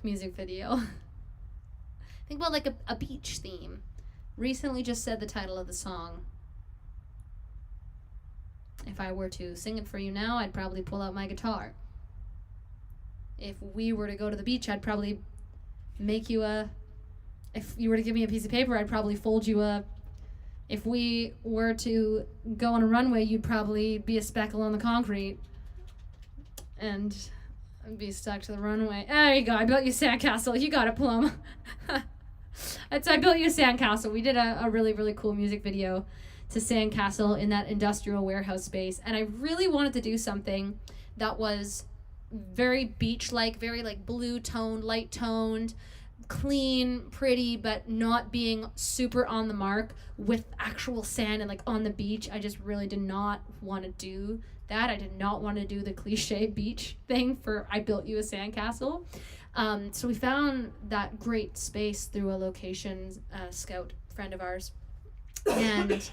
music video. Think about like a beach theme. Recently just said the title of the song. If I were to sing it for you now, I'd probably pull out my guitar. If we were to go to the beach, I'd probably make you if you were to give me a piece of paper, I'd probably fold you if we were to go on a runway, you'd probably be a speckle on the concrete. And I'd be stuck to the runway. There you go. I built you a sandcastle. You got it, Plum. I built you a sandcastle. We did a really cool music video to Sandcastle in that industrial warehouse space. And I really wanted to do something that was very beach-like, very like blue-toned, light-toned, clean, pretty, but not being super on the mark with actual sand and like on the beach. I just really did not want to do that. I did not want to do the cliche beach thing for I built you a sandcastle. So we found that great space through a location scout friend of ours. And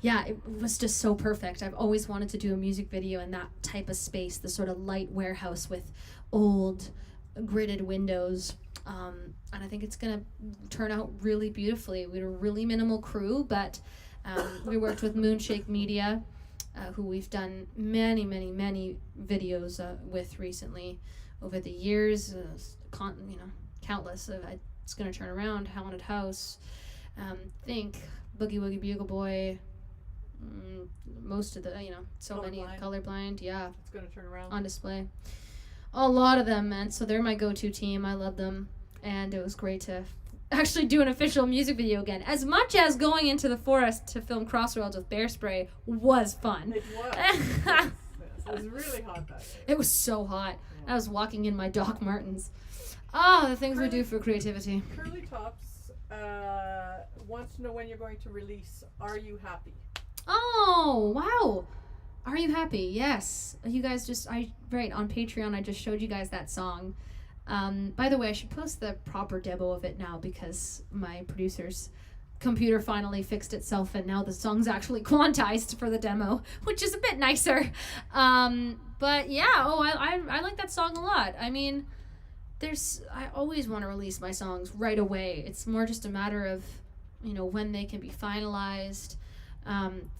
yeah, it was just so perfect. I've always wanted to do a music video in that type of space, the sort of light warehouse with old gridded windows. And I think it's going to turn out really beautifully. We had a really minimal crew, but we worked with Moonshake Media, who we've done many videos with recently over the years. Countless. It's going to turn around, Haunted House, think Boogie Woogie Bugle Boy, most of the, so many. Colorblind, yeah. It's going to turn around. On display. A lot of them, man. So they're my go-to team. I love them. And it was great to actually do an official music video again. As much as going into the forest to film Crossroads with bear spray was fun. It was. Yes. It was really hot that day. It was so hot. Yeah. I was walking in my Doc Martens. Oh, the things we do for creativity. Curly Tops wants to know when you're going to release Are You Happy? Oh, wow. Are You Happy? Yes. You guys on Patreon, I just showed you guys that song. By the way, I should post the proper demo of it now because my producer's computer finally fixed itself and now the song's actually quantized for the demo, which is a bit nicer. But yeah, I like that song a lot. I mean, I always want to release my songs right away. It's more just a matter of, when they can be finalized.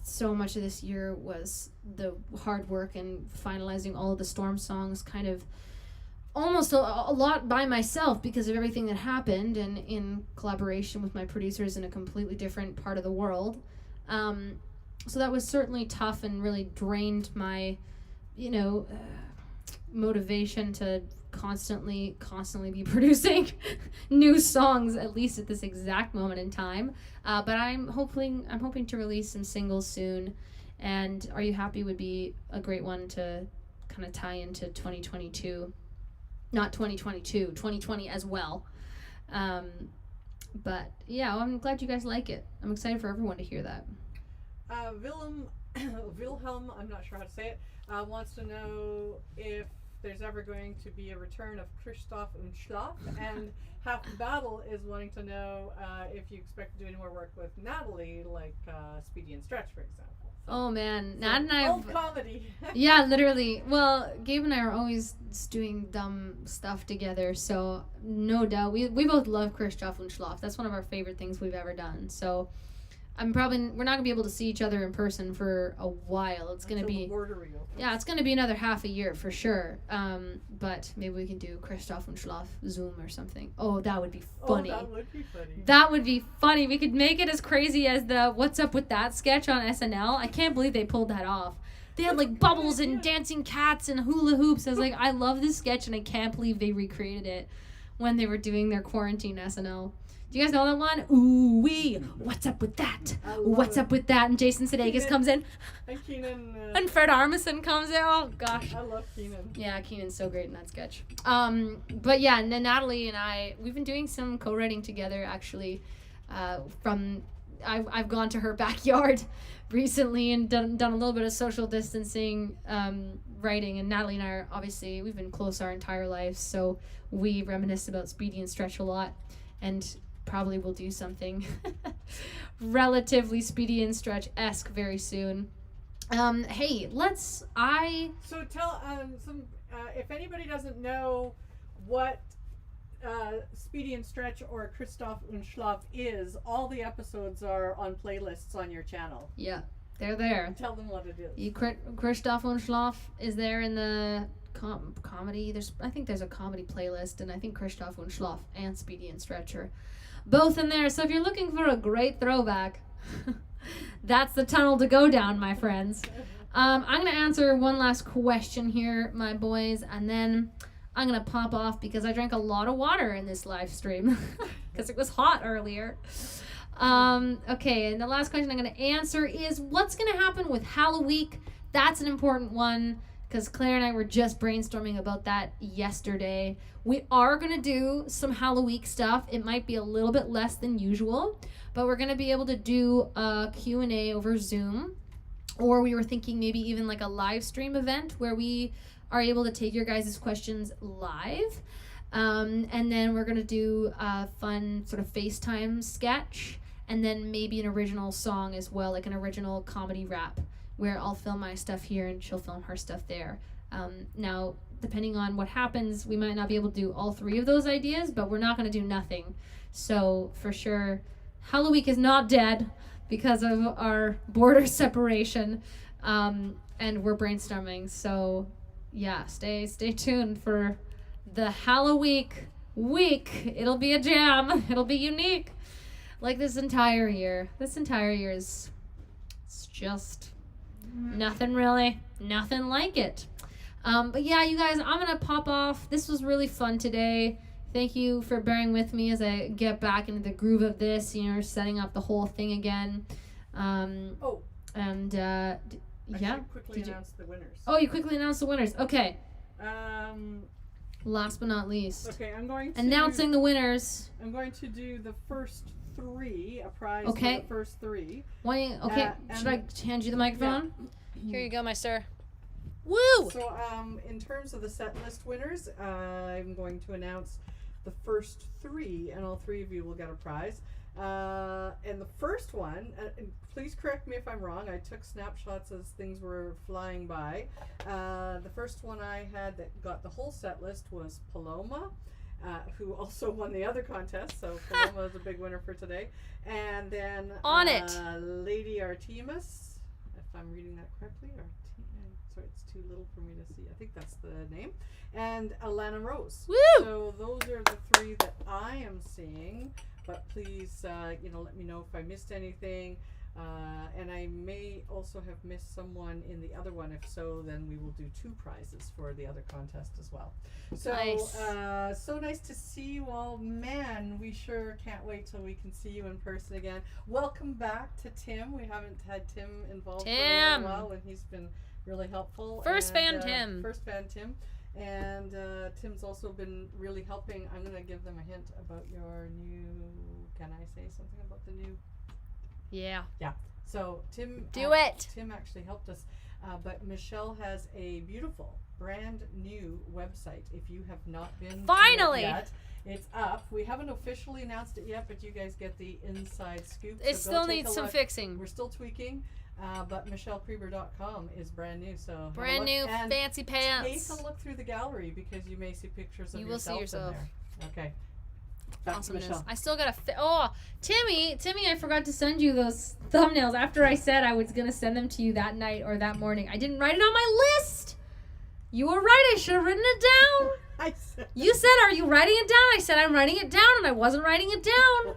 So much of this year was the hard work and finalizing all of the Storm songs kind of almost a lot by myself because of everything that happened and in collaboration with my producers in a completely different part of the world. So that was certainly tough and really drained my, motivation to constantly be producing new songs, at least at this exact moment in time. But I'm hoping to release some singles soon, and Are You Happy would be a great one to kind of tie into 2022. Not 2022, 2020 as well. But yeah, I'm glad you guys like it. I'm excited for everyone to hear that. Wilhelm, I'm not sure how to say it, wants to know if there's ever going to be a return of Christoph und Schlaf, and Half the Battle is wanting to know if you expect to do any more work with Natalie, like Speedy and Stretch, for example. Oh man, Nat and I. Old comedy. Yeah, literally. Well, Gabe and I are always just doing dumb stuff together, so no doubt we both love Christoph und Schlaf. That's one of our favorite things we've ever done. So we're not gonna be able to see each other in person for a while. It's gonna be it's gonna be another half a year for sure. But maybe we can do Christoph und Schlaf Zoom or something. Oh, that would be funny. Oh, that would be funny. That would be funny. We could make it as crazy as the What's Up With That sketch on SNL. I can't believe they pulled that off. They had like bubbles and dancing cats and hula hoops. I was like, I love this sketch and I can't believe they recreated it when they were doing their quarantine SNL. Do you guys know that one? Ooh wee, what's up with that? What's up with that? And Jason Sudeikis comes in. And Keenan. And Fred Armisen comes in. Oh gosh. I love Keenan. Yeah, Keenan's so great in that sketch. But yeah, Natalie and I, we've been doing some co-writing together actually. I've gone to her backyard recently and done a little bit of social distancing writing, and Natalie and I are obviously, we've been close our entire lives, so we reminisce about Speedy and Stretch a lot, and probably will do something relatively Speedy and Stretch-esque very soon. Hey, So tell if anybody doesn't know what Speedy and Stretch or Christoph und Schlaf is, all the episodes are on playlists on your channel. Yeah, they're there. Tell them what it is. Christoph und Schlaf is there in the comedy. I think there's a comedy playlist, and I think Christoph und Schlaf and Speedy and Stretch are both in there. So if you're looking for a great throwback, that's the tunnel to go down, my friends. I'm going to answer one last question here, my boys, and then I'm going to pop off because I drank a lot of water in this live stream because it was hot earlier. Okay, and the last question I'm going to answer is what's going to happen with Halloween? That's an important one because Claire and I were just brainstorming about that yesterday. We are going to do some Halloween stuff. It might be a little bit less than usual, but we're going to be able to do a Q&A over Zoom, or we were thinking maybe even like a live stream event where we are able to take your guys' questions live. And then we're going to do a fun sort of FaceTime sketch, and then maybe an original song as well, like an original comedy rap, where I'll film my stuff here and she'll film her stuff there. Now, depending on what happens, we might not be able to do all three of those ideas, but we're not going to do nothing. So for sure, Halloween is not dead because of our border separation, and we're brainstorming. So yeah, stay tuned for the Halloween week. It'll be a jam. It'll be unique. Like this entire year. This entire year it's just nothing really, nothing like it. But yeah, you guys, I'm gonna pop off. This was really fun today. Thank you for bearing with me as I get back into the groove of this, setting up the whole thing again. Yeah. Quickly announce the winners. Oh, you quickly announced the winners. Okay. Last but not least. Okay, I'm going to announcing the winners. I'm going to do the first three, a prize for the first three. Should I hand you the microphone? Yeah. Here you go, my sir. Woo! So, in terms of the set list winners, I'm going to announce the first 3, and all 3 of you will get a prize. And the first one, and please correct me if I'm wrong, I took snapshots as things were flying by. The first one I had that got the whole set list was Paloma, who also won the other contest, so Paloma is a big winner for today. And then On it. Lady Artemis, if I'm reading that correctly, sorry, it's too little for me to see. I think that's the name. And Alana Rose. Woo! So those are the 3 that I am seeing. But please, let me know if I missed anything. And I may also have missed someone in the other one. If so, then we will do 2 prizes for the other contest as well. So, Nice. So nice to see you all. Man, we sure can't wait till we can see you in person again. Welcome back to Tim. We haven't had Tim involved for a while, and he's been really helpful. First fan Tim. First fan Tim. And Tim's also been really helping. I'm going to give them a hint about your new... Can I say something about the new... Yeah. Yeah. So Tim... Do it! Tim actually helped us. But Michelle has a beautiful, brand new website. If you have not been Finally! to it yet, it's up. We haven't officially announced it yet, but you guys get the inside scoop. It so still go take needs a some look. fixing. We're still tweaking. But MichelleCreber.com is brand new, so have a Brand look. new And fancy pants. take a look through the gallery because you may see pictures of You will see yourself yourself. in there. Okay. Back to Awesomeness. Michelle. I still gotta Timmy, I forgot to send you those thumbnails after I said I was gonna send them to you that night or that morning. I didn't write it on my list. You were right, I should have written it down. I said You said, are you writing it down? I said, I'm writing it down, and I wasn't writing it down.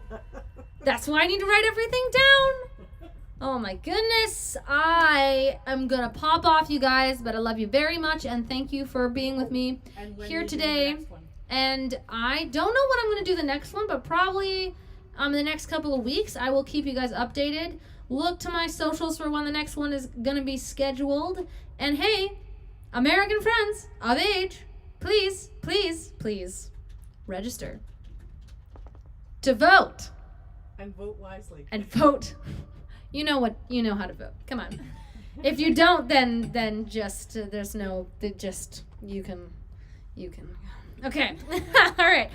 That's why I need to write everything down. Oh my goodness. I am gonna pop off, you guys, but I love you very much, and thank you for being with me And when here you do the today. next one? And I don't know when I'm going to do the next one, but probably in the next couple of weeks, I will keep you guys updated. Look to my socials for when the next one is going to be scheduled. And hey, American friends of age, please, please, please register to vote. And vote wisely. And vote. You know how to vote. Come on. If you don't, then just you can. Okay. All right.